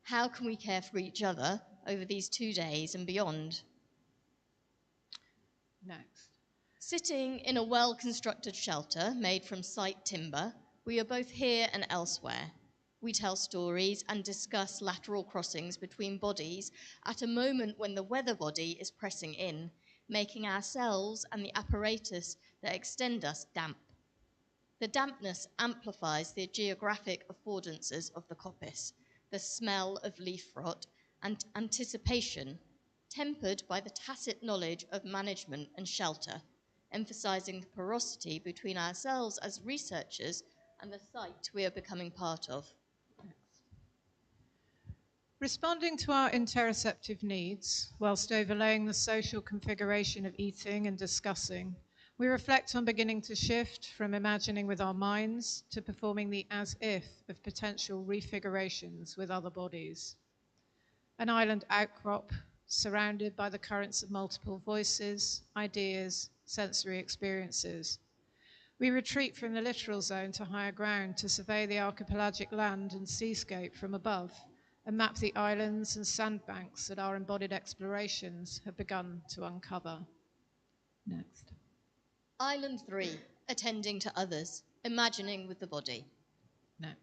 How can we care for each other over these 2 days and beyond? Next. Sitting in a well-constructed shelter made from site timber, we are both here and elsewhere. We tell stories and discuss lateral crossings between bodies at a moment when the weather body is pressing in, making ourselves and the apparatus that extend us damp. The dampness amplifies the geographic affordances of the coppice, the smell of leaf rot and anticipation, tempered by the tacit knowledge of management and shelter, emphasizing the porosity between ourselves as researchers and the site we are becoming part of. Responding to our interoceptive needs, whilst overlaying the social configuration of eating and discussing, we reflect on beginning to shift from imagining with our minds to performing the as-if of potential refigurations with other bodies. An island outcrop, surrounded by the currents of multiple voices, ideas, sensory experiences. We retreat from the littoral zone to higher ground to survey the archipelagic land and seascape from above, and map the islands and sandbanks that our embodied explorations have begun to uncover. Next. Island 3, attending to others, imagining with the body. Next.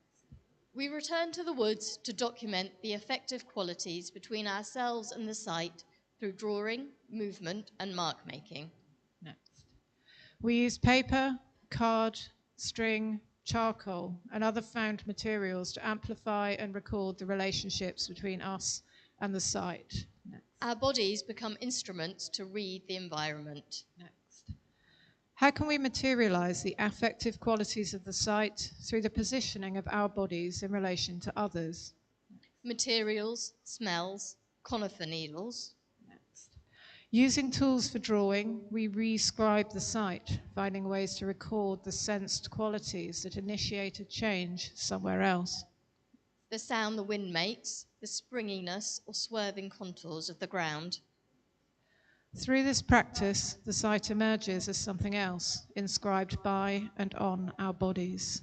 We return to the woods to document the effective qualities between ourselves and the site through drawing, movement, and mark making. Next. We use paper, card, string, charcoal, and other found materials to amplify and record the relationships between us and the site. Next. Our bodies become instruments to read the environment. Next. How can we materialize the affective qualities of the site through the positioning of our bodies in relation to others? Materials, smells, conifer needles. Next. Using tools for drawing, we re-scribe the site, finding ways to record the sensed qualities that initiated change somewhere else. The sound the wind makes, the springiness or swerving contours of the ground. Through this practice, the site emerges as something else, inscribed by and on our bodies.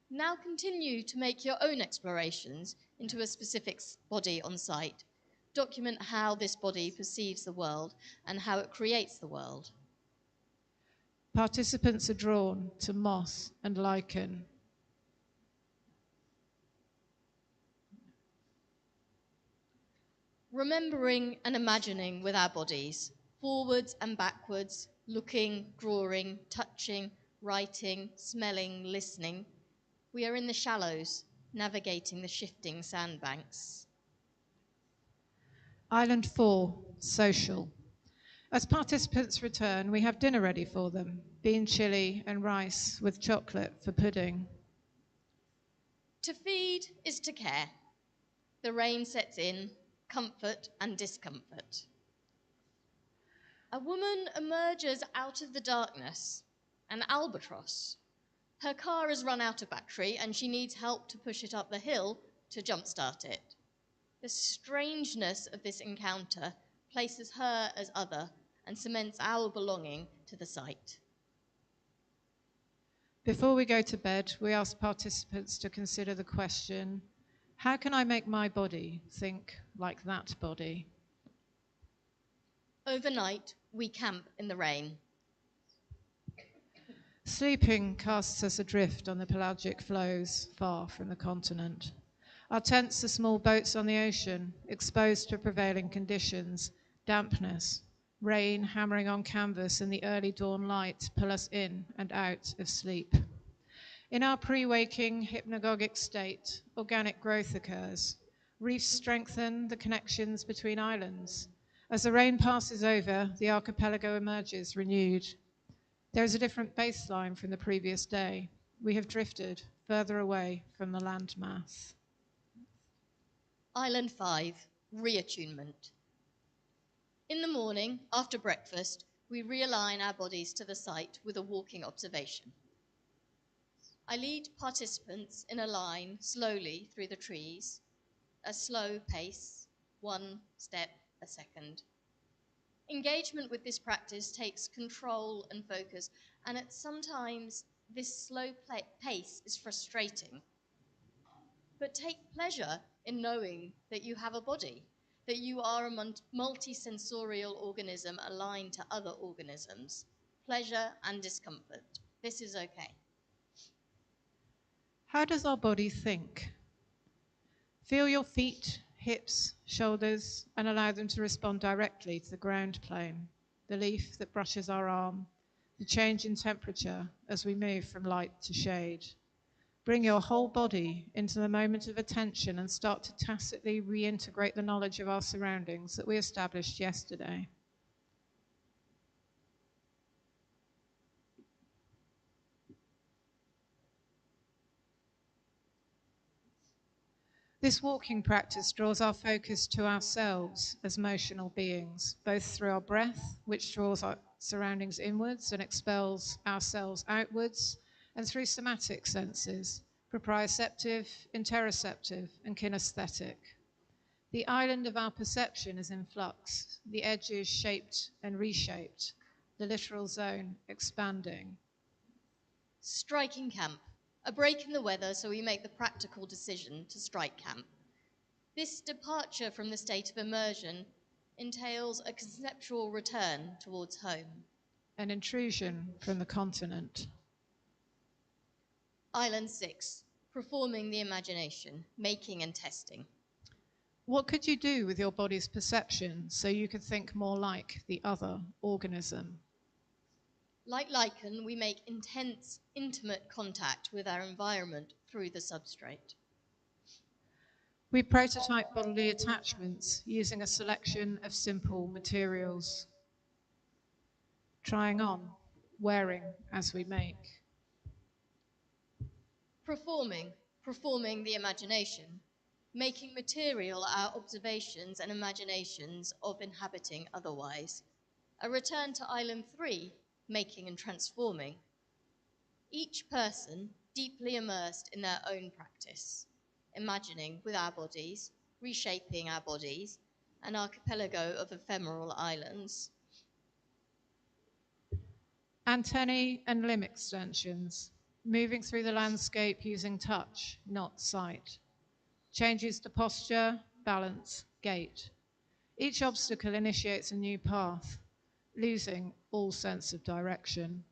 Now continue to make your own explorations into a specific body on site. Document how this body perceives the world and how it creates the world. Participants are drawn to moss and lichen. Remembering and imagining with our bodies, forwards and backwards, looking, drawing, touching, writing, smelling, listening. We are in the shallows, navigating the shifting sandbanks. Island 4, social. As participants return, we have dinner ready for them, bean chili and rice with chocolate for pudding. To feed is to care. The rain sets in, comfort and discomfort. A woman emerges out of the darkness, an albatross. Her car has run out of battery and she needs help to push it up the hill to jumpstart it. The strangeness of this encounter places her as other and cements our belonging to the site. Before we go to bed, we ask participants to consider the question, how can I make my body think like that body? Overnight, we camp in the rain. Sleeping casts us adrift on the pelagic flows, far from the continent. Our tents are small boats on the ocean, exposed to prevailing conditions, dampness, rain hammering on canvas and the early dawn light pull us in and out of sleep. In our pre-waking hypnagogic state, organic growth occurs. Reefs strengthen the connections between islands. As the rain passes over, the archipelago emerges renewed. There is a different baseline from the previous day. We have drifted further away from the landmass. Island 5, reattunement. In the morning, after breakfast, we realign our bodies to the site with a walking observation. I lead participants in a line slowly through the trees, a slow pace, one step a second. Engagement with this practice takes control and focus, and at sometimes this slow pace is frustrating. But take pleasure in knowing that you have a body, that you are a multisensorial organism aligned to other organisms, pleasure and discomfort. This is okay. How does our body think? Feel your feet, hips, shoulders, and allow them to respond directly to the ground plane, the leaf that brushes our arm, the change in temperature as we move from light to shade. Bring your whole body into the moment of attention and start to tacitly reintegrate the knowledge of our surroundings that we established yesterday. This walking practice draws our focus to ourselves as motional beings, both through our breath, which draws our surroundings inwards and expels ourselves outwards, and through somatic senses, proprioceptive, interoceptive, and kinesthetic. The island of our perception is in flux, the edges shaped and reshaped, the literal zone expanding. Striking camp. A break in the weather so we make the practical decision to strike camp. This departure from the state of immersion entails a conceptual return towards home. An intrusion from the continent. Island 6. Performing the imagination, making and testing. What could you do with your body's perception so you could think more like the other organism? Like lichen, we make intense, intimate contact with our environment through the substrate. We prototype bodily attachments using a selection of simple materials. Trying on, wearing as we make. Performing the imagination, making material our observations and imaginations of inhabiting otherwise. A return to Island 3, making and transforming. Each person deeply immersed in their own practice, imagining with our bodies, reshaping our bodies, an archipelago of ephemeral islands. Antennae and limb extensions, moving through the landscape using touch, not sight. Changes to posture, balance, gait. Each obstacle initiates a new path, losing all sense of direction.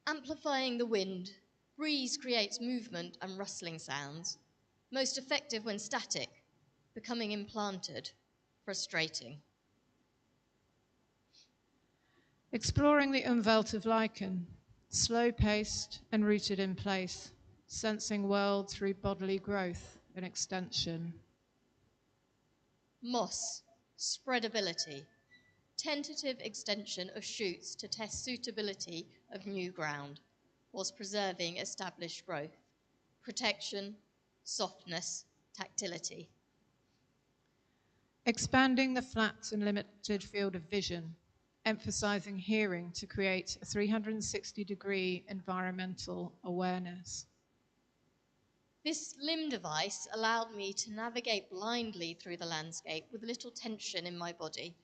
Amplifying the wind, breeze creates movement and rustling sounds, most effective when static, becoming implanted, frustrating. Exploring the umvelt of lichen, slow-paced and rooted in place, sensing world through bodily growth and extension. Moss, spreadability, tentative extension of shoots to test suitability of new ground, whilst preserving established growth, protection, softness, tactility. Expanding the flat and limited field of vision, emphasizing hearing to create a 360-degree environmental awareness. This limb device allowed me to navigate blindly through the landscape with little tension in my body,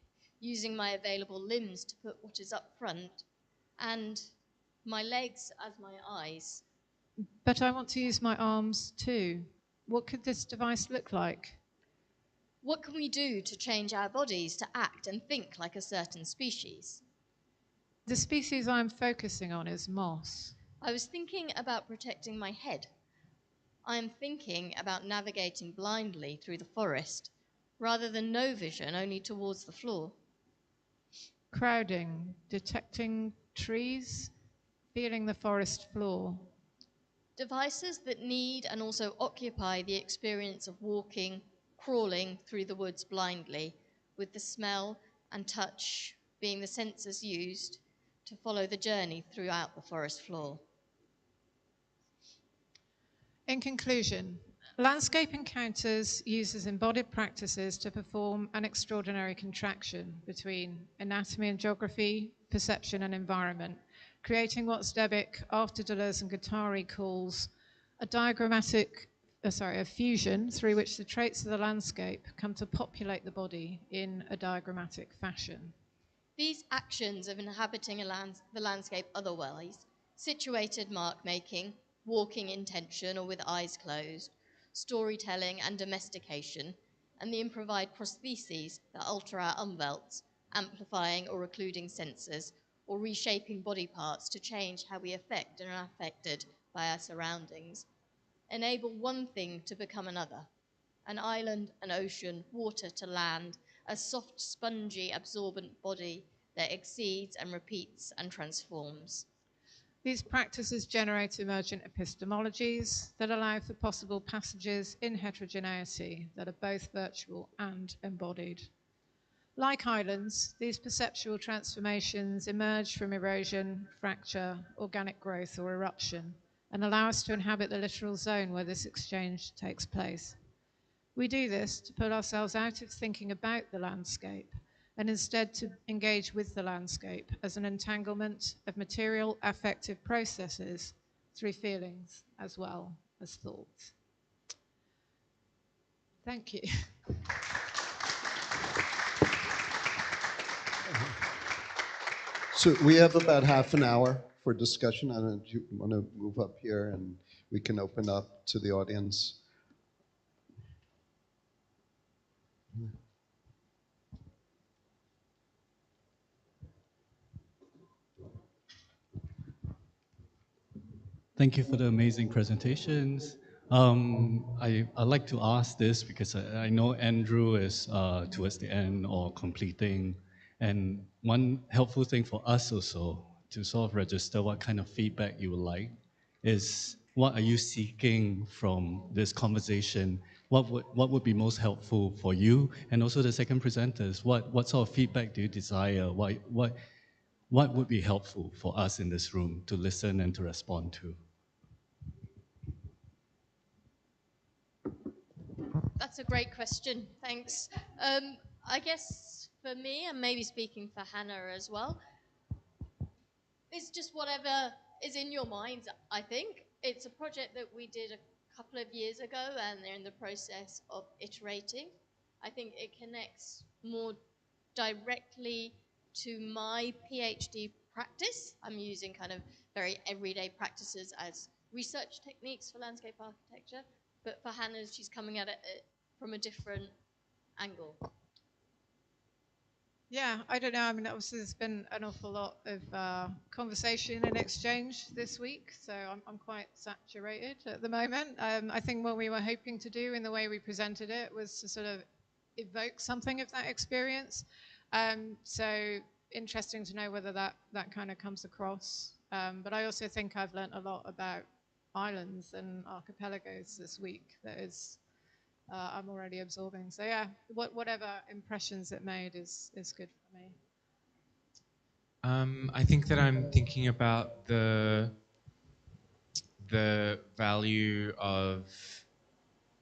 using my available limbs to put what is up front and my legs as my eyes. But I want to use my arms too. What could this device look like? What can we do to change our bodies to act and think like a certain species? The species I'm focusing on is moss. I was thinking about protecting my head. I am thinking about navigating blindly through the forest, rather than no vision, only towards the floor. Crowding, detecting trees, feeling the forest floor. Devices that need and also occupy the experience of walking, crawling through the woods blindly, with the smell and touch being the senses used to follow the journey throughout the forest floor. In conclusion, Landscape Encounters uses embodied practices to perform an extraordinary contraction between anatomy and geography, perception and environment, creating what Stebik, after Deleuze and Guattari, calls a fusion through which the traits of the landscape come to populate the body in a diagrammatic fashion. These actions of inhabiting the landscape otherwise, situated mark-making, walking intention or with eyes closed, storytelling and domestication, and the improvised prostheses that alter our umvelts, amplifying or occluding sensors, or reshaping body parts to change how we affect and are affected by our surroundings, enable one thing to become another. An island, an ocean, water to land, a soft, spongy, absorbent body that exceeds and repeats and transforms. These practices generate emergent epistemologies that allow for possible passages in heterogeneity that are both virtual and embodied. Like islands, these perceptual transformations emerge from erosion, fracture, organic growth, or eruption, and allow us to inhabit the literal zone where this exchange takes place. We do this to pull ourselves out of thinking about the landscape and instead to engage with the landscape as an entanglement of material affective processes through feelings as well as thoughts. Thank you. So we have about half an hour for discussion. I don't know if you want to move up here and we can open up to the audience. Thank you for the amazing presentations. I'd like to ask this because I know Andrew is towards the end or completing. And one helpful thing for us also to sort of register what kind of feedback you would like is what are you seeking from this conversation? What would be most helpful for you? And also the second presenters, what sort of feedback do you desire? What would be helpful for us in this room to listen and to respond to? That's a great question, thanks. I guess for me, and maybe speaking for Hannah as well, it's just whatever is in your mind, I think. It's a project that we did a couple of years ago, and they're in the process of iterating. I think it connects more directly to my PhD practice. I'm using kind of very everyday practices as research techniques for landscape architecture. But for Hannah, she's coming at it from a different angle. Yeah, I don't know. I mean, obviously, there's been an awful lot of conversation and exchange this week, so I'm quite saturated at the moment. I think what we were hoping to do in the way we presented it was to sort of evoke something of that experience. So interesting to know whether that kind of comes across. But I also think I've learnt a lot about islands and archipelagos this week that is I'm already absorbing. So yeah, whatever impressions it made is good for me. I think that I'm thinking about the value of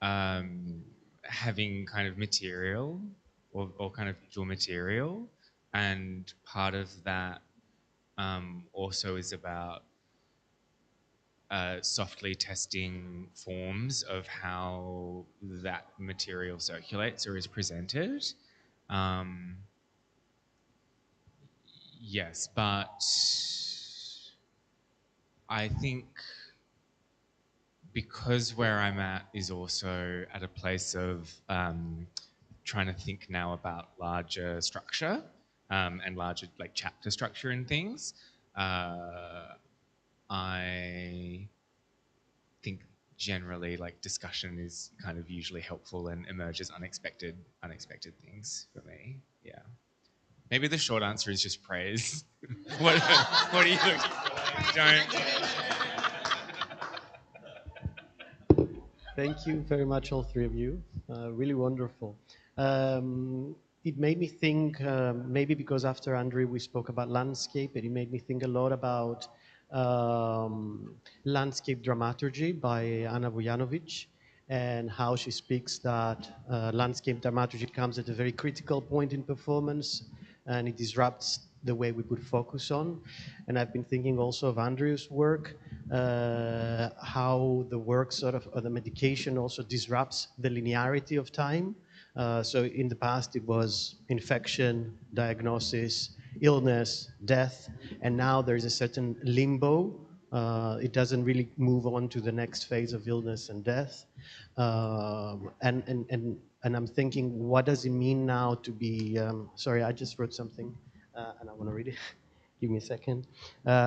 having kind of material or kind of visual material, and part of that also is about softly testing forms of how that material circulates or is presented. Yes, but I think because where I'm at is also at a place of trying to think now about larger structure and larger like chapter structure and things. I think generally like discussion is kind of usually helpful and emerges unexpected things for me. Yeah. Maybe the short answer is just praise. what are you looking for? Don't. Thank you very much, all three of you. Really wonderful. It made me think, maybe because after Andrew we spoke about landscape, it made me think a lot about landscape dramaturgy by Anna Vujanovic, and how she speaks that landscape dramaturgy comes at a very critical point in performance, and it disrupts the way we put focus on. And I've been thinking also of Andrew's work, how the work sort of, or the medication also disrupts the linearity of time. So in the past it was infection, diagnosis, illness, death, and now there is a certain limbo It doesn't really move on to the next phase of illness and death. And I'm thinking, what does it mean now to be, sorry, I just wrote something and I want to read it. Give me a second.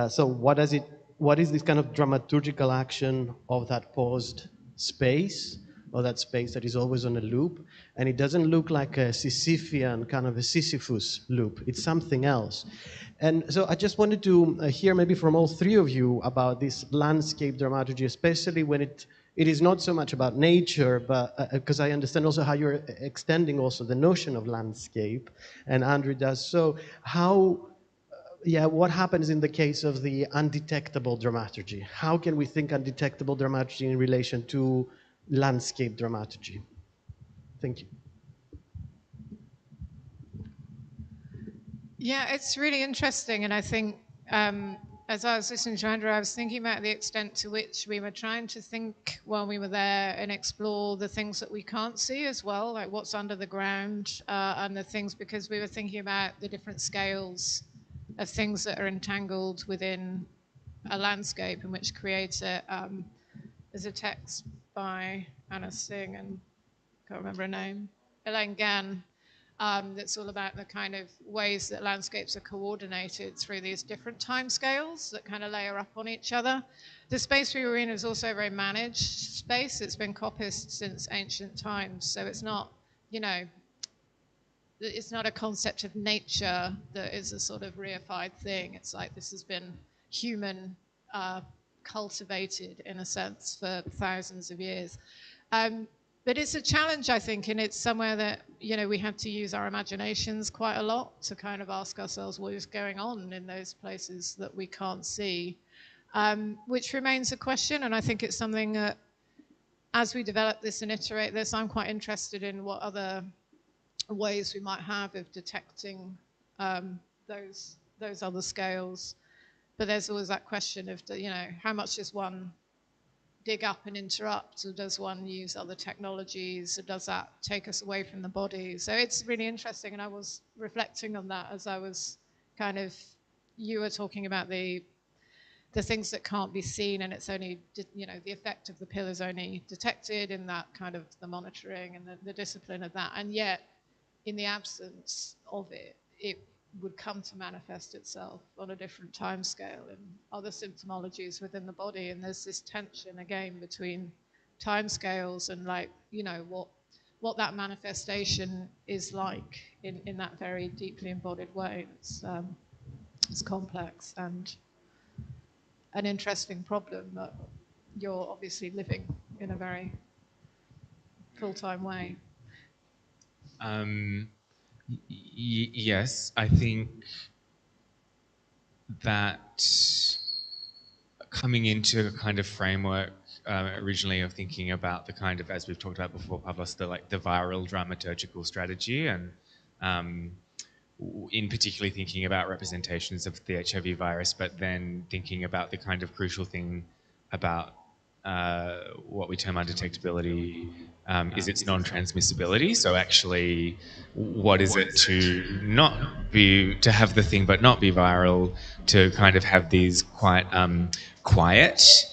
So what is this kind of dramaturgical action of that paused space, or that space that is always on a loop? And it doesn't look like a Sisyphean, kind of a Sisyphus loop. It's something else. And so I just wanted to hear maybe from all three of you about this landscape dramaturgy, especially when it is not so much about nature, but because I understand also how you're extending also the notion of landscape, and Andrew does. So how, what happens in the case of the undetectable dramaturgy? How can we think undetectable dramaturgy in relation to landscape dramaturgy? Thank you. Yeah, it's really interesting. And I think as I was listening to Andrew, I was thinking about the extent to which we were trying to think while we were there and explore the things that we can't see as well, like what's under the ground and the things, because we were thinking about the different scales of things that are entangled within a landscape and which creates it. There's a text by Anna Singh, and I can't remember her name, Elaine Gann, that's all about the kind of ways that landscapes are coordinated through these different time scales that kind of layer up on each other. The space we were in is also a very managed space. It's been coppiced since ancient times. So it's not, it's not a concept of nature that is a sort of reified thing. It's like this has been human cultivated in a sense for thousands of years. But it's a challenge, I think, and it's somewhere that, we have to use our imaginations quite a lot to kind of ask ourselves what is going on in those places that we can't see, which remains a question. And I think it's something that, as we develop this and iterate this, I'm quite interested in what other ways we might have of detecting those other scales. But there's always that question of, how much does one dig up and interrupt, or does one use other technologies, or does that take us away from the body? So it's really interesting, and I was reflecting on that as I was you were talking about the things that can't be seen, and it's only, the effect of the pill is only detected in that kind of the monitoring and the discipline of that, and yet in the absence of it, it would come to manifest itself on a different time scale in other symptomologies within the body. And there's this tension again between time scales and what that manifestation is like in that very deeply embodied way. It's complex and an interesting problem that you're obviously living in a very full-time way. Yes, I think that coming into a kind of framework originally of thinking about the kind of, as we've talked about before, Pavlos, the viral dramaturgical strategy, and in particularly thinking about representations of the HIV virus, but then thinking about the kind of crucial thing about what we term undetectability is its non-transmissibility. So actually, what is it to have the thing but not be viral, to kind of have these quite quiet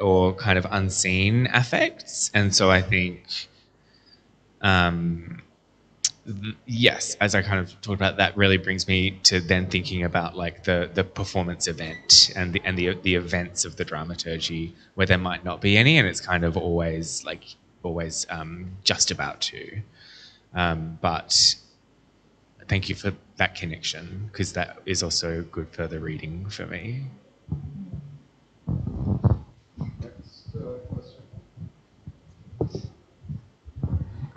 or kind of unseen affects? And so I think, yes, as I kind of talked about, that really brings me to then thinking about like the performance event and the events of the dramaturgy, where there might not be any, and it's kind of always just about to. But thank you for that connection, because that is also good further reading for me.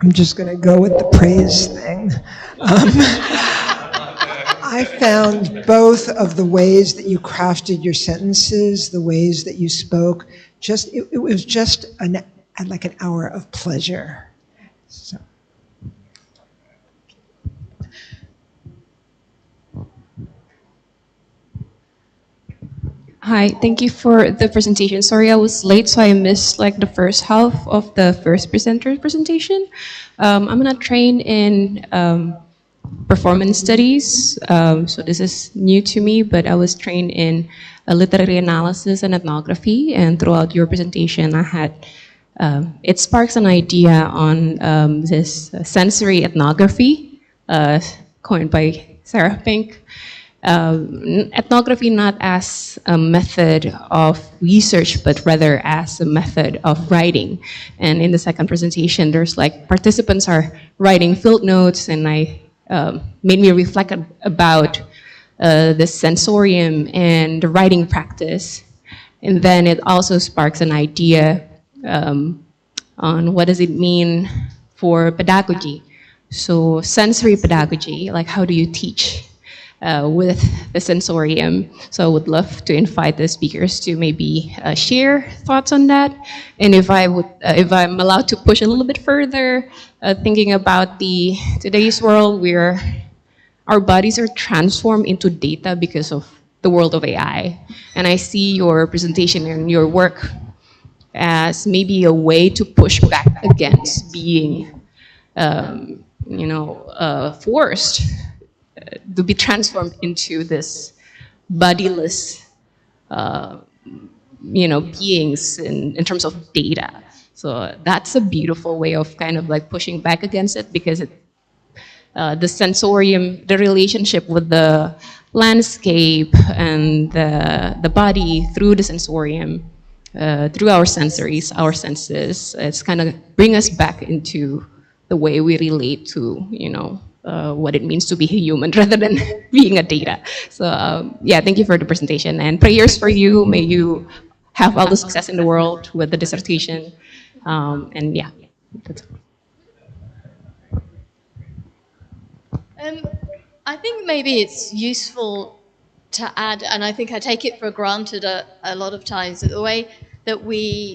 I'm just going to go with the praise thing. I found both of the ways that you crafted your sentences, the ways that you spoke, it was just like an hour of pleasure. So. Hi, thank you for the presentation. Sorry I was late, so I missed like the first half of the first presenter's presentation. I'm gonna train in performance studies. So this is new to me, but I was trained in literary analysis and ethnography. And throughout your presentation, I had it sparks an idea on this sensory ethnography, coined by Sarah Pink. Ethnography not as a method of research, but rather as a method of writing. And in the second presentation, there's like participants are writing field notes, and I made me reflect about the sensorium and the writing practice. And then it also sparks an idea on what does it mean for pedagogy. So sensory pedagogy, like how do you teach with the sensorium? So I would love to invite the speakers to maybe share thoughts on that. And if I'm allowed to push a little bit further, thinking about today's world where our bodies are transformed into data because of the world of AI. And I see your presentation and your work as maybe a way to push back against being, forced to be transformed into this bodiless, beings in terms of data. So that's a beautiful way of kind of like pushing back against it, because the sensorium, the relationship with the landscape and the body through the sensorium, through our sensories, our senses, it's kind of bring us back into the way we relate to, what it means to be a human rather than being a data. So thank you for the presentation, and prayers for you. May you have all the success in the world with the dissertation. That's all. I think maybe it's useful to add, and I think I take it for granted a lot of times, that the way that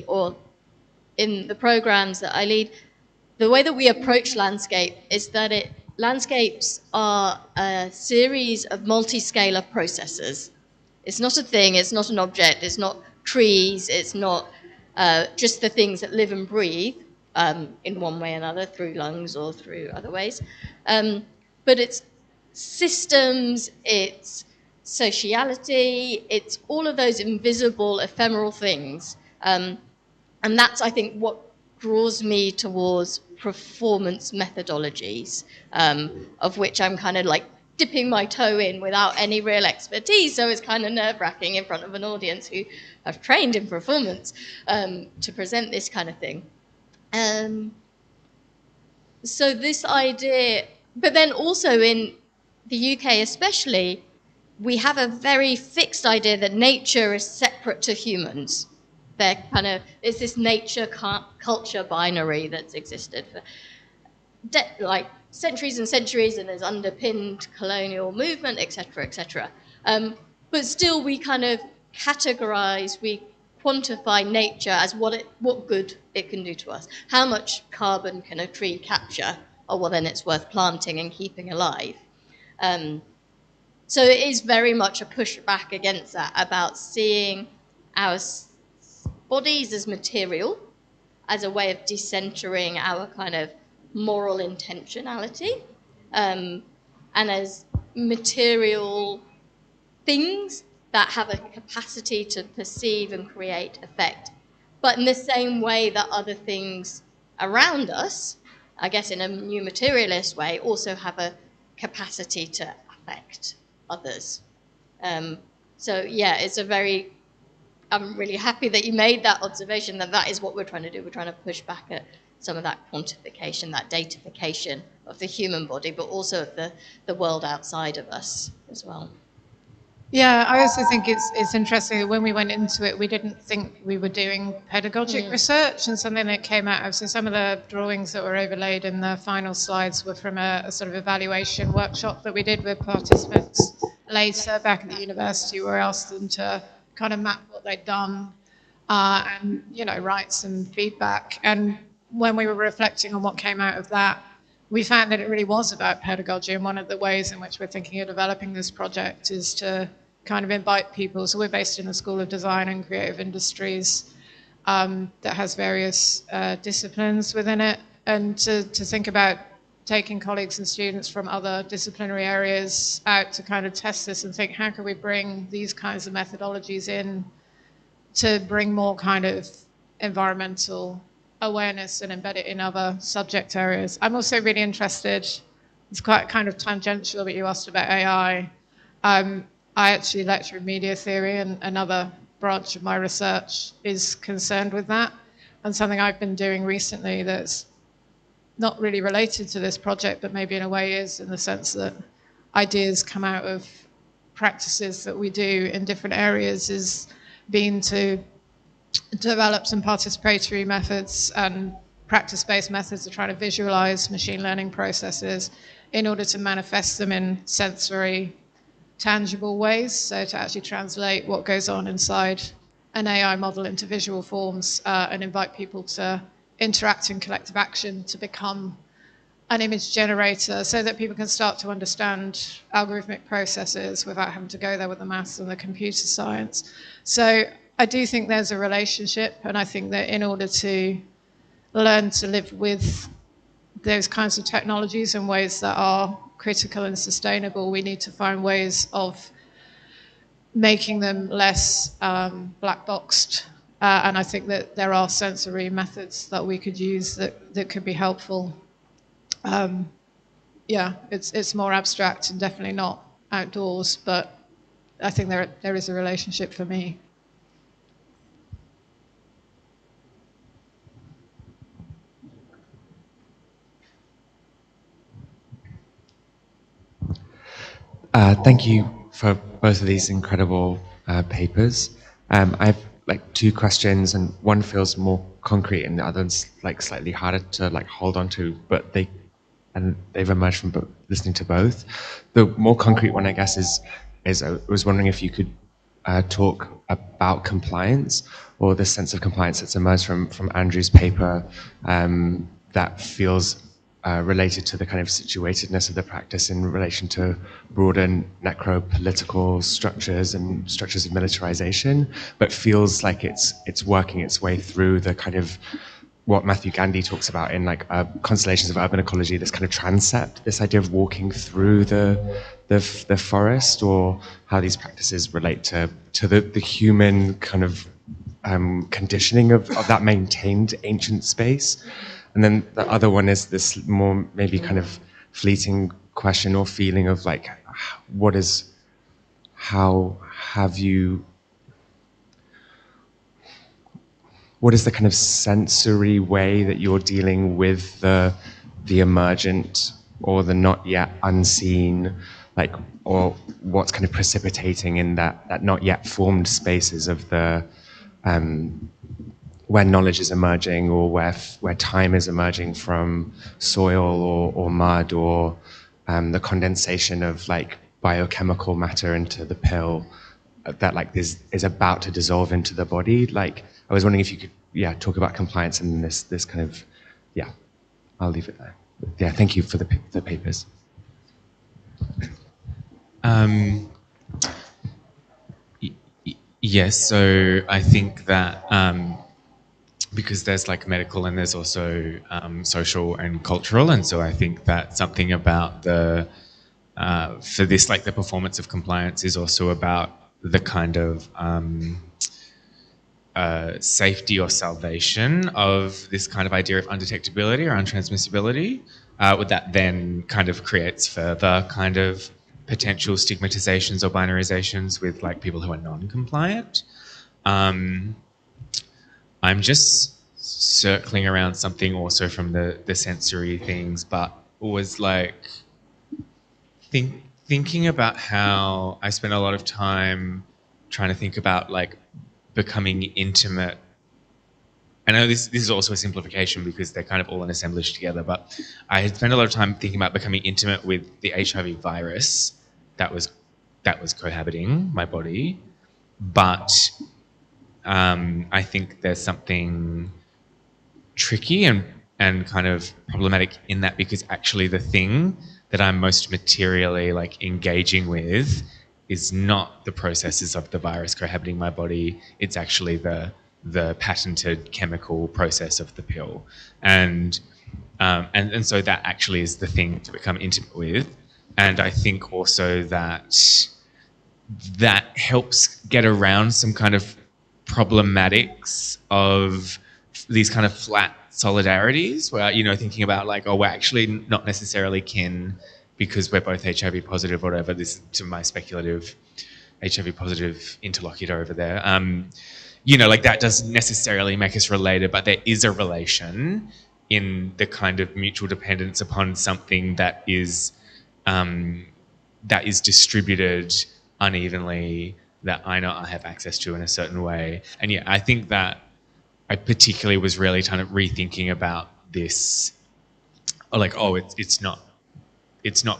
or in the programs that I lead, the way that we approach landscape is that landscapes are a series of multi-scalar processes. It's not a thing, it's not an object, it's not trees, it's not just the things that live and breathe in one way or another, through lungs or through other ways. But it's systems, it's sociality, it's all of those invisible, ephemeral things. And that's, I think, what draws me towards performance methodologies, of which I'm kind of like dipping my toe in without any real expertise. So it's kind of nerve-wracking in front of an audience who have trained in performance to present this kind of thing. So this idea, but then also in the UK especially, we have a very fixed idea that nature is separate to humans. It's this nature culture binary that's existed for like centuries and centuries, and has underpinned colonial movement, etc., etc. But still, we kind of categorize, we quantify nature as what good it can do to us. How much carbon can a tree capture? Oh, well, then it's worth planting and keeping alive. So it is very much a pushback against that, about seeing our bodies as material, as a way of decentering our kind of moral intentionality, and as material things that have a capacity to perceive and create effect. But in the same way that other things around us, I guess in a new materialist way, also have a capacity to affect others. I'm really happy that you made that observation, that is what we're trying to do. We're trying to push back at some of that quantification, that datification of the human body, but also of the world outside of us as well. Yeah, I also think it's interesting that when we went into it, we didn't think we were doing pedagogic research, and something that came out of, so some of the drawings that were overlaid in the final slides were from a sort of evaluation workshop that we did with participants later back at the university, where I asked them to kind of map what they'd done and, write some feedback. And when we were reflecting on what came out of that, we found that it really was about pedagogy, and one of the ways in which we're thinking of developing this project is to kind of invite people. So we're based in the School of Design and Creative Industries that has various disciplines within it, and to think about taking colleagues and students from other disciplinary areas out to kind of test this and think, how can we bring these kinds of methodologies in to bring more kind of environmental awareness and embed it in other subject areas. I'm also really interested, it's quite kind of tangential, but you asked about AI. I actually lecture in media theory, and another branch of my research is concerned with that. And something I've been doing recently that's not really related to this project, but maybe in a way is, in the sense that ideas come out of practices that we do in different areas, is being to develop some participatory methods and practice-based methods of trying to visualize machine learning processes in order to manifest them in sensory, tangible ways. So to actually translate what goes on inside an AI model into visual forms and invite people to interact in collective action to become an image generator, so that people can start to understand algorithmic processes without having to go there with the maths and the computer science. So I do think there's a relationship, and I think that in order to learn to live with those kinds of technologies in ways that are critical and sustainable, we need to find ways of making them less black boxed. And I think that there are sensory methods that we could use that could be helpful. Yeah, it's more abstract and definitely not outdoors, but I think there is a relationship for me. Thank you for both of these incredible papers. I have like two questions, and one feels more concrete, and the other's like slightly harder to like hold on to, but they've emerged from listening to both. The more concrete one, I guess, is I was wondering if you could talk about compliance, or the sense of compliance that's emerged from Andrew's paper that feels related to the kind of situatedness of the practice in relation to broader necro-political structures and structures of militarization, but feels like it's working its way through the kind of what Matthew Gandhi talks about in like constellations of urban ecology, this kind of transept, this idea of walking through the forest, or how these practices relate to the human kind of conditioning of that maintained ancient space. And then the other one is this more maybe kind of fleeting question or feeling of like, what is the kind of sensory way that you're dealing with the emergent or the not yet unseen, like, or what's kind of precipitating in that not yet formed spaces of the where knowledge is emerging, or where time is emerging from soil or mud, or the condensation of like biochemical matter into the pill that like is about to dissolve into the body. Like, I was wondering if you could talk about compliance and this kind of I'll leave it there. Yeah, thank you for the papers. Yes, so I think that because there's like medical and there's also social and cultural, and so I think that something about the for this, like the performance of compliance is also about the kind of safety or salvation of this kind of idea of undetectability or untransmissibility, that then kind of creates further kind of potential stigmatizations or binarizations with like people who are non-compliant. I'm just circling around something also from the sensory things, but was like thinking about how I spent a lot of time trying to think about like becoming intimate. I know this is also a simplification because they're kind of all an assemblage together, but I had spent a lot of time thinking about becoming intimate with the HIV virus that was cohabiting my body, but I think there's something tricky and kind of problematic in that, because actually the thing that I'm most materially like engaging with is not the processes of the virus cohabiting my body. It's actually the patented chemical process of the pill. And And so that actually is the thing to become intimate with. And I think also that helps get around some kind of problematics of these kind of flat solidarities where, thinking about like, oh, we're actually not necessarily kin because we're both HIV positive or whatever. This is to my speculative HIV positive interlocutor over there. Like that doesn't necessarily make us related, but there is a relation in the kind of mutual dependence upon something that is distributed unevenly, that I know I have access to in a certain way. And yeah, I think that I particularly was really kind of rethinking about this, like, oh, it's not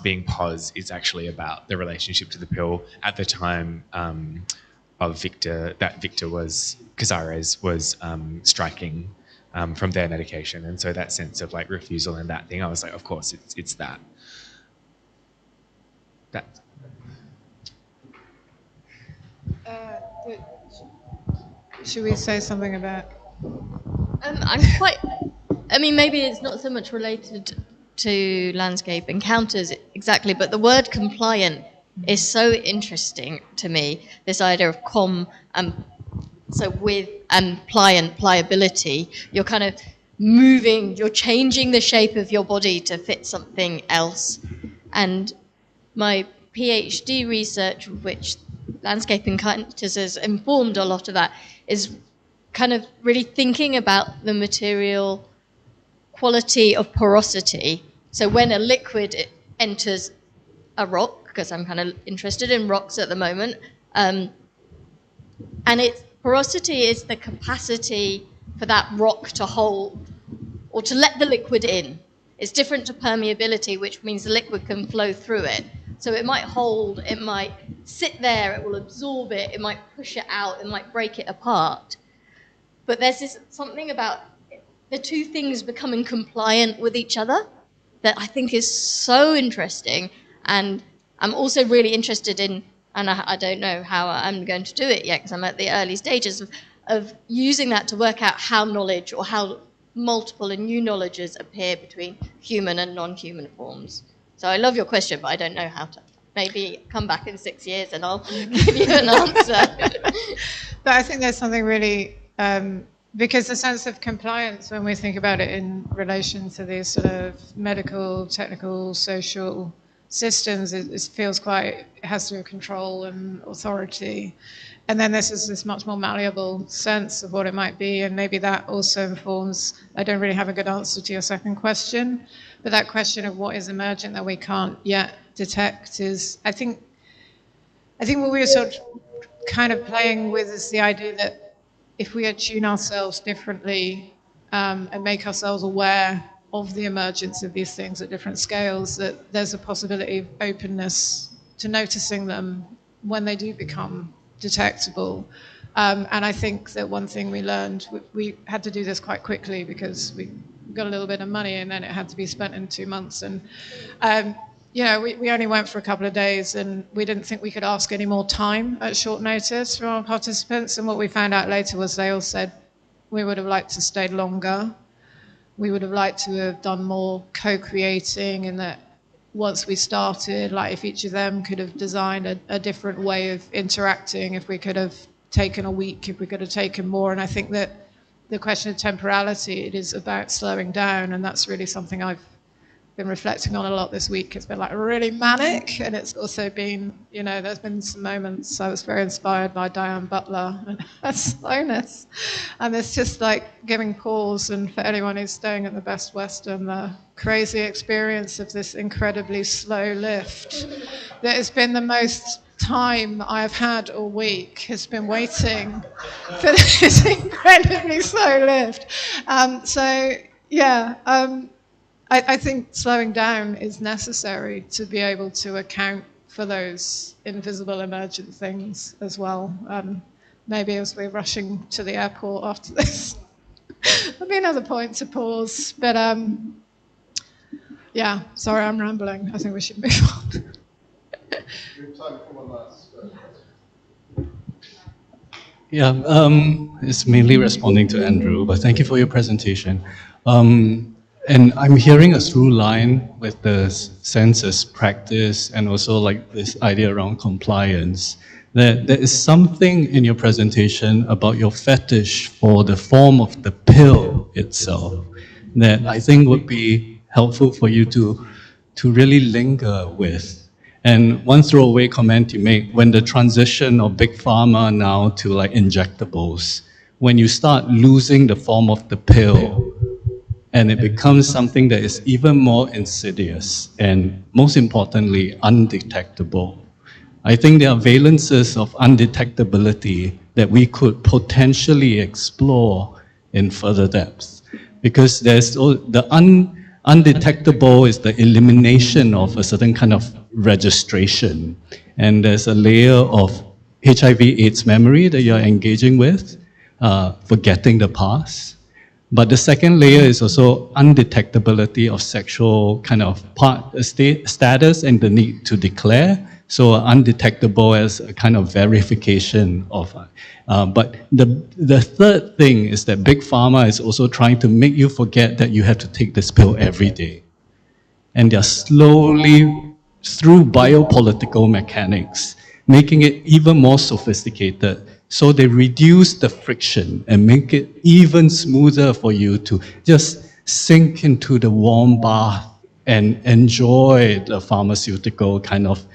being pos, it's actually about the relationship to the pill at the time of Victor Casares was striking from their medication. And so that sense of like refusal and that thing, I was like, of course, it's that. Should we say something about? Maybe it's not so much related to landscape encounters exactly, but the word compliant is so interesting to me. This idea of so with pliability, you're kind of moving, you're changing the shape of your body to fit something else. And my PhD research, which landscape encounters has informed a lot of that, is kind of really thinking about the material quality of porosity. So when a liquid enters a rock, because I'm kind of interested in rocks at the moment, and its porosity is the capacity for that rock to hold or to let the liquid in. It's different to permeability, which means the liquid can flow through it. So it might hold, it might sit there, it will absorb it, it might push it out, it might break it apart. But there's something about the two things becoming compliant with each other that I think is so interesting. And I'm also really interested in, and I don't know how I'm going to do it yet because I'm at the early stages of using that to work out how knowledge or how multiple and new knowledges appear between human and non-human forms. So I love your question, but I don't know how to. Maybe come back in 6 years and I'll give you an answer. But I think there's something really, because the sense of compliance, when we think about it in relation to these sort of medical, technical, social systems, it feels quite, it has to do with control and authority. And then this is this much more malleable sense of what it might be, and maybe that also informs, I don't really have a good answer to your second question, but that question of what is emergent that we can't yet detect is, I think what we were sort of kind of playing with is the idea that if we attune ourselves differently and make ourselves aware of the emergence of these things at different scales, that there's a possibility of openness to noticing them when they do become detectable. And I think that one thing we learned, we had to do this quite quickly because we got a little bit of money and then it had to be spent in 2 months. And, we only went for a couple of days and we didn't think we could ask any more time at short notice from our participants. And what we found out later was they all said, we would have liked to stay longer. We would have liked to have done more co-creating, and that once we started, like if each of them could have designed a different way of interacting, if we could have taken a week, if we could have taken more. And I think that the question of temporality, it is about slowing down, and that's really something I've been reflecting on a lot this week. It's been like really manic, and it's also been, there's been some moments. I was very inspired by Diane Butler and her slowness, and it's just like giving pause. And for anyone who's staying at the Best Western, the crazy experience of this incredibly slow lift, that has been the most time I've had all week, has been waiting for this incredibly slow lift. I think slowing down is necessary to be able to account for those invisible emergent things as well. Maybe as we're rushing to the airport after this, there'll be another point to pause. But sorry, I'm rambling. I think we should move on. We have time for one last. It's mainly responding to Andrew, but thank you for your presentation. and I'm hearing a through line with the census practice and also like this idea around compliance, that there is something in your presentation about your fetish for the form of the pill itself that I think would be helpful for you to really linger with. And one throwaway comment you make, when the transition of big pharma now to like injectables, when you start losing the form of the pill, and it becomes something that is even more insidious and most importantly, undetectable. I think there are valences of undetectability that we could potentially explore in further depth. Because there's the undetectable is the elimination of a certain kind of registration. And there's a layer of HIV/AIDS memory that you're engaging with, forgetting the past. But the second layer is also undetectability of sexual kind of status and the need to declare. So undetectable as a kind of verification of. But the third thing is that big pharma is also trying to make you forget that you have to take this pill every day. And they're slowly, through biopolitical mechanics, making it even more sophisticated. So they reduce the friction and make it even smoother for you to just sink into the warm bath and enjoy the pharmaceutical kind of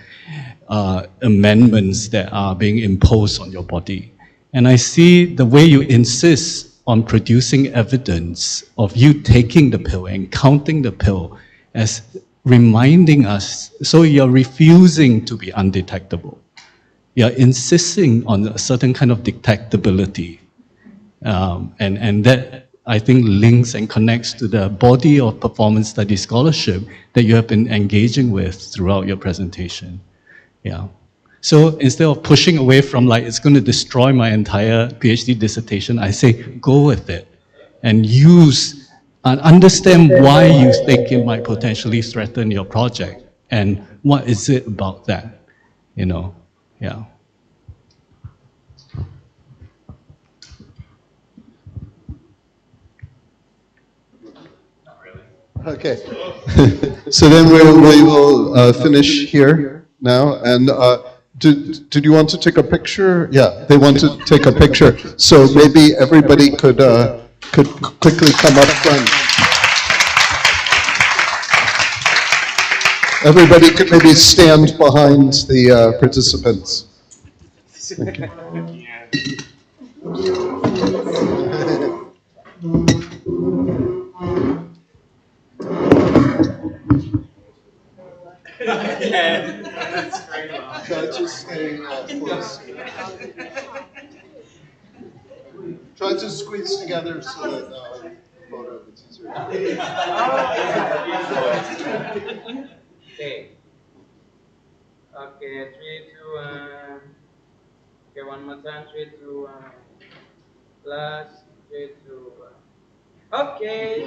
amendments that are being imposed on your body. And I see the way you insist on producing evidence of you taking the pill and counting the pill as reminding us, so you're refusing to be undetectable. You're insisting on a certain kind of detectability. And that, I think, links and connects to the body of performance study scholarship that you have been engaging with throughout your presentation. Yeah. So instead of pushing away from like, it's going to destroy my entire PhD dissertation, I say, go with it and use and understand why you think it might potentially threaten your project and what is it about that, you know, yeah. Okay. So then we will finish here now. And did you want to take a picture? Yeah, they want to take a picture. So maybe everybody could quickly come up front. Everybody could maybe stand behind the participants. Thank you. Try to stay close. Try to squeeze together so that the photo is easier. Okay. Okay, 3, 2, 1. Okay, one more time. 3, 2, 1. Plus 3, 2, 1. Okay.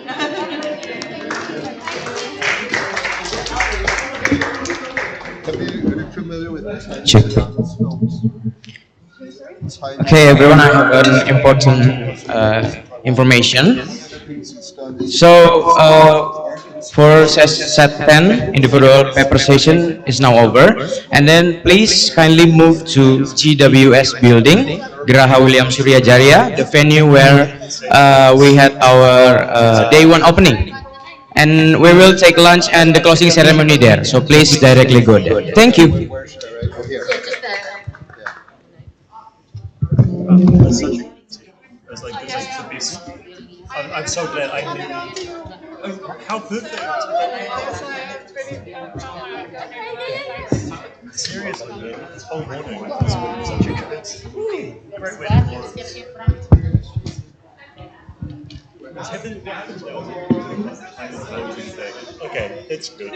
Are you familiar with Check. Okay, everyone, I have an important information. So, for set 10, individual paper session is now over. And then please kindly move to GWS building, Geraha William Surya Jaya, the venue where we had our day 1 opening. And we will take lunch and the closing ceremony there. So please directly go there. Thank you. I'm so glad I knew. How perfect! Seriously, man, this whole morning was such a great way to work. What's happening? Okay, that's good.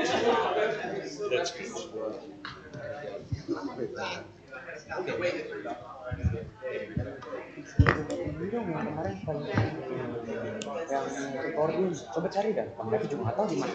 That's good. Yang recording, coba cari dah, Bang David juga nggak tahu di mana.